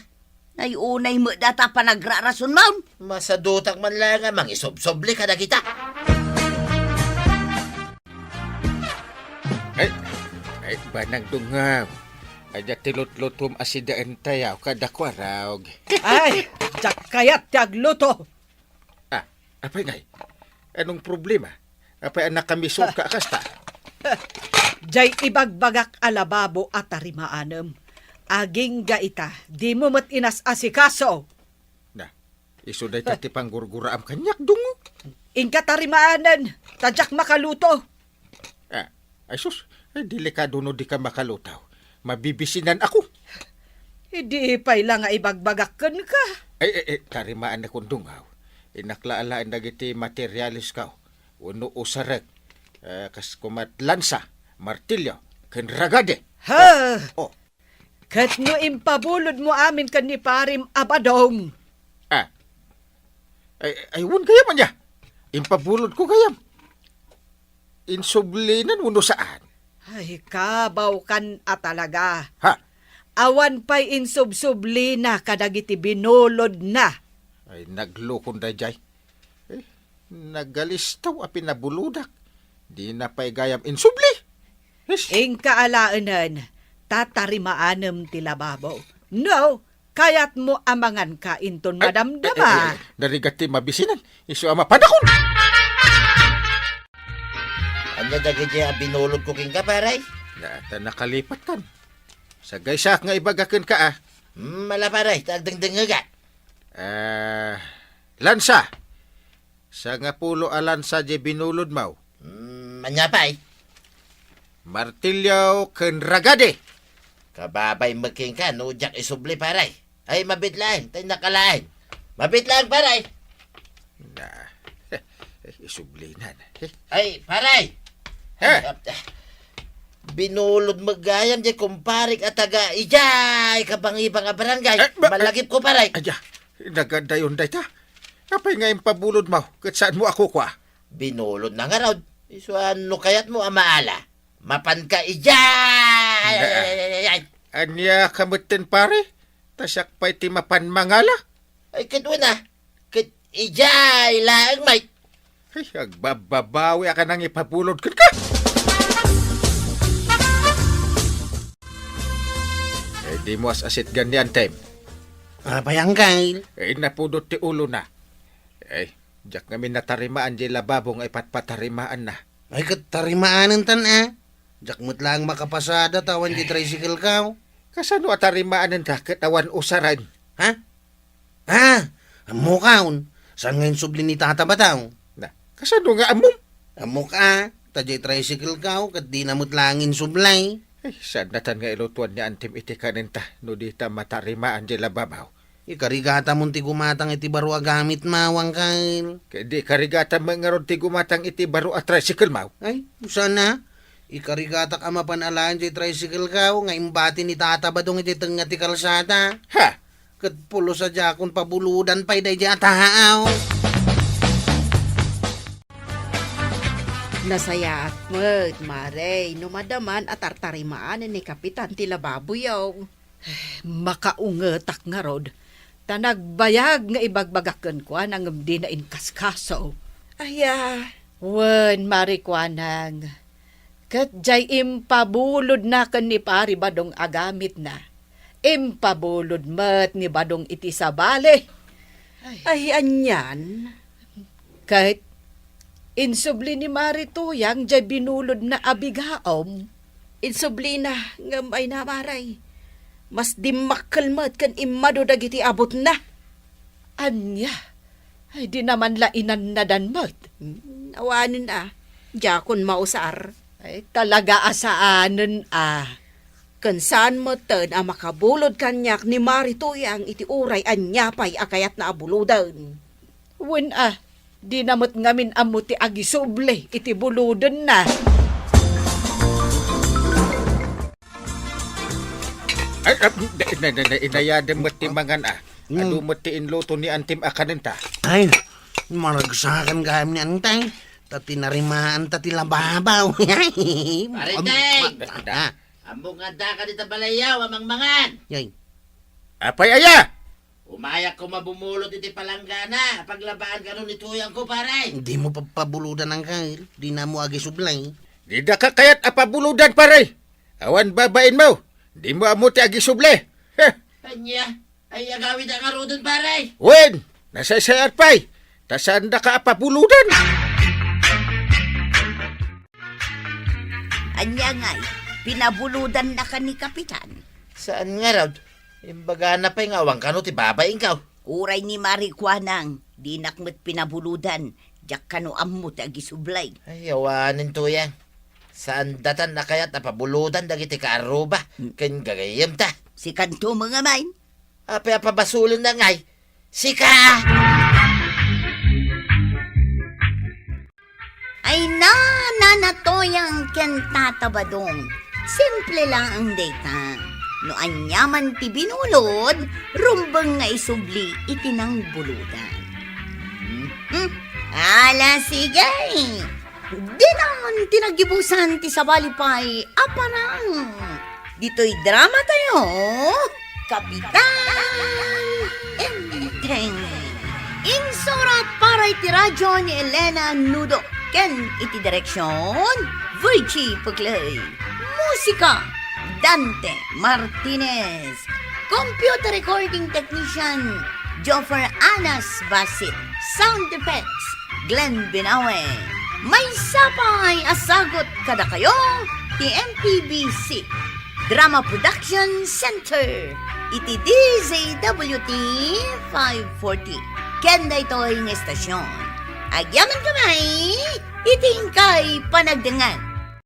Ay unay mo data pa nagrarason maun. Masadutak man lang nga, mangisob-sobli ka na kita. Ay, banang dungam. Aja tilot-lutom asidaan tayaw kada Kwarog. Ay, jak kayat tagluto. Apay ngay? Anong problema? Apay anak kami suka kasta? Jay ibagbagak alababo at tarimaanem. Aging gaita, di mo mat inas asikaso. Na, iso day tati panggurguraam kanyak dungo. Ingka tarimaanan, tadyak makaluto. Ay sus, delikado no di ka makalutaw. Mabibisinan ako. Hindi pa'y lang nga ibagbagakan ka. Ay, tarimaan na kong dungaw. Inaklaan na giti materialis ka. Uno usarek. Kas kumat lansa, martilyo, ken ragade. Ha! Oh. Kat no impabulod mo amin kan ni parim abadong. Ayun kaya man niya. Impabulod ko kayam. Insublinan uno saan? Ay, kabaw kan talaga. Ha? Awan pa'y insubsublina kadagiti binulod na. Ay, naglukon da jay. Nagalistaw a pinabuludak. Di na pa'y gayam insubli. Ingka alaanan, tatarimaanem ti lababo. No, kayat mo amangan ka inton madamdama. Narigati mabisinan. Isu ama padakon. Anya dagay dyan binulog ko king kaparay. Nata nakalipat kan. Sa gaysak nga ibagakan ka Malaparay, tagdengdeng nga. Lansa. Sa nga pulo alansa di binulod mo. Manyapay. Martilyo ken ragade. Kababay magking ka, no jak isubli paray. Ay, mabitlain, tayo nakalain. Mabitlain paray. Na, isublinan. Ay, paray. Binulod magayam di kumparik at taga ijay kabang-ibang a barangay. Malagip ko paray. Aya, naganda yun day ta. Kapay nga yung pabulod mo, kat saan mo ako kwa? Binulod na nga raw. Isuan no kayat mo amaala. Mapan ka ijay. Anya kamutin pare? Tasyak pa'y timapan mangala? Ay, kadwa na. Kat ijay laang may. Ay, agbababawi ka nang ipabulod ka ka. Di mo asit ganyan time. Payangkay. Napudot ti ulo na. Diyak kami natarimaan di lababong ay patpatarimaan na. Ay, katarimaanan tan Diyak mo't lang makapasada tawan di tricycle ka. Kasano atarimaan ng daket awan usaran? Ha? Ah, amo kaon. Saan ngayon subli ni tata bataw? Na, kasano nga amom? Amo ka, tajay tricycle ka, kat di namot langin sublay. Ay, saan natan nga ilutuan ni Antim iti kanenta no di ta matarimaan di lababaw. Ikarigata mong ti gumatang iti baro agamit mawang kail. Kaya di karigata mangaron ti gumatang iti baro at tricycle maw. Ay, sana. Ikarigata ka mapanalaan di tricycle ka, nga imbati ni tata ba dong iti tanga ti kalsada. Ha? Kat pulo sa jakon pabuludan pa'y day di atahaaw. Nasaya at mat, Mare, numadaman at tartarimaan ni Kapitan tila babuyaw. Makaungetak nga rod. Tanagbayag nga ibagbagakan ko nang di na inkaskaso. Aya, Wen, marikwanang. Kat jay impabulod na kan ni pari badong agamit na. Impabulod mat ni badong iti sabali. ay anyan. Kahit insubli ni Marituyang jay binulod na abigaom. Insubli na, ngamay na, Maray. Mas dimakkalmat kan imado dagiti abot na. Anya, ay di naman lainan na danmat. Awanin jakon mausar. Ay talaga asaanan Kan saan mo ten makabulod kanyak ni Marituyang iti uray anyapay akayat na abuludan. Wen di namot ngamin amuti agisuble iti buludan na. Ay, inayadang matimangan Adu mati inluto ni Antim akanenta. Ay, maragsakan kami ni antay. Tati narimaan tati lababaw. Paritay! Amo nga da ka dito balayaw, amang mangan. Yay. Apay aya! Umayak ko mabumulot iti palanggana. Paglabaan ka nun ituyang ko, paray. Hindi mo papabuludan ang kail. Di na mo agi sublay. Di da ka kayat apabuludan paray. Awan babain mo. Di mo amuti agi suble. Heh. Kanya, ay agawid ang arudon, paray. Wen, nasasayat pay. Tasaan da ka apabuludan. Anya nga'y, pinabuludan na ka ni Kapitan. Saan nga raw? Imbaga na pa'y ngawang kano ti babaing ka. Uray ni Marikwanang, di nakmet pinabuludan. Diyak kano ammo agisublay. Ay, awanin tuyang. Saan datan na kaya't napabuludan dagiti kaaruba. Kan gagayam ta. Si kanto mga main. Ape apabasulon na ngay. Sika! Ay nanatoyang kentatabadong. Simple lang ang data. No anyaman ti binulod, rumbang nga isubli itinang buludan. Ala sige. Di naman tinagibusan ti sabalipay. Aparang. Dito'y drama tayo. Kapitan Enteng. Insurat para iti radyo ni Elena Nudo. Ken iti direksyon, Virgie Puglay. Musika, Dante Martinez. Computer recording technician, Joffer Anas Basit. Sound effects, Glenn Binawe. May sapay asagot kada kayo, ti MPBC. Drama Production Center. Iti DZWT 540. Kenda ito'y ng estasyon. Agyaman kamay, iting kay panagdangan.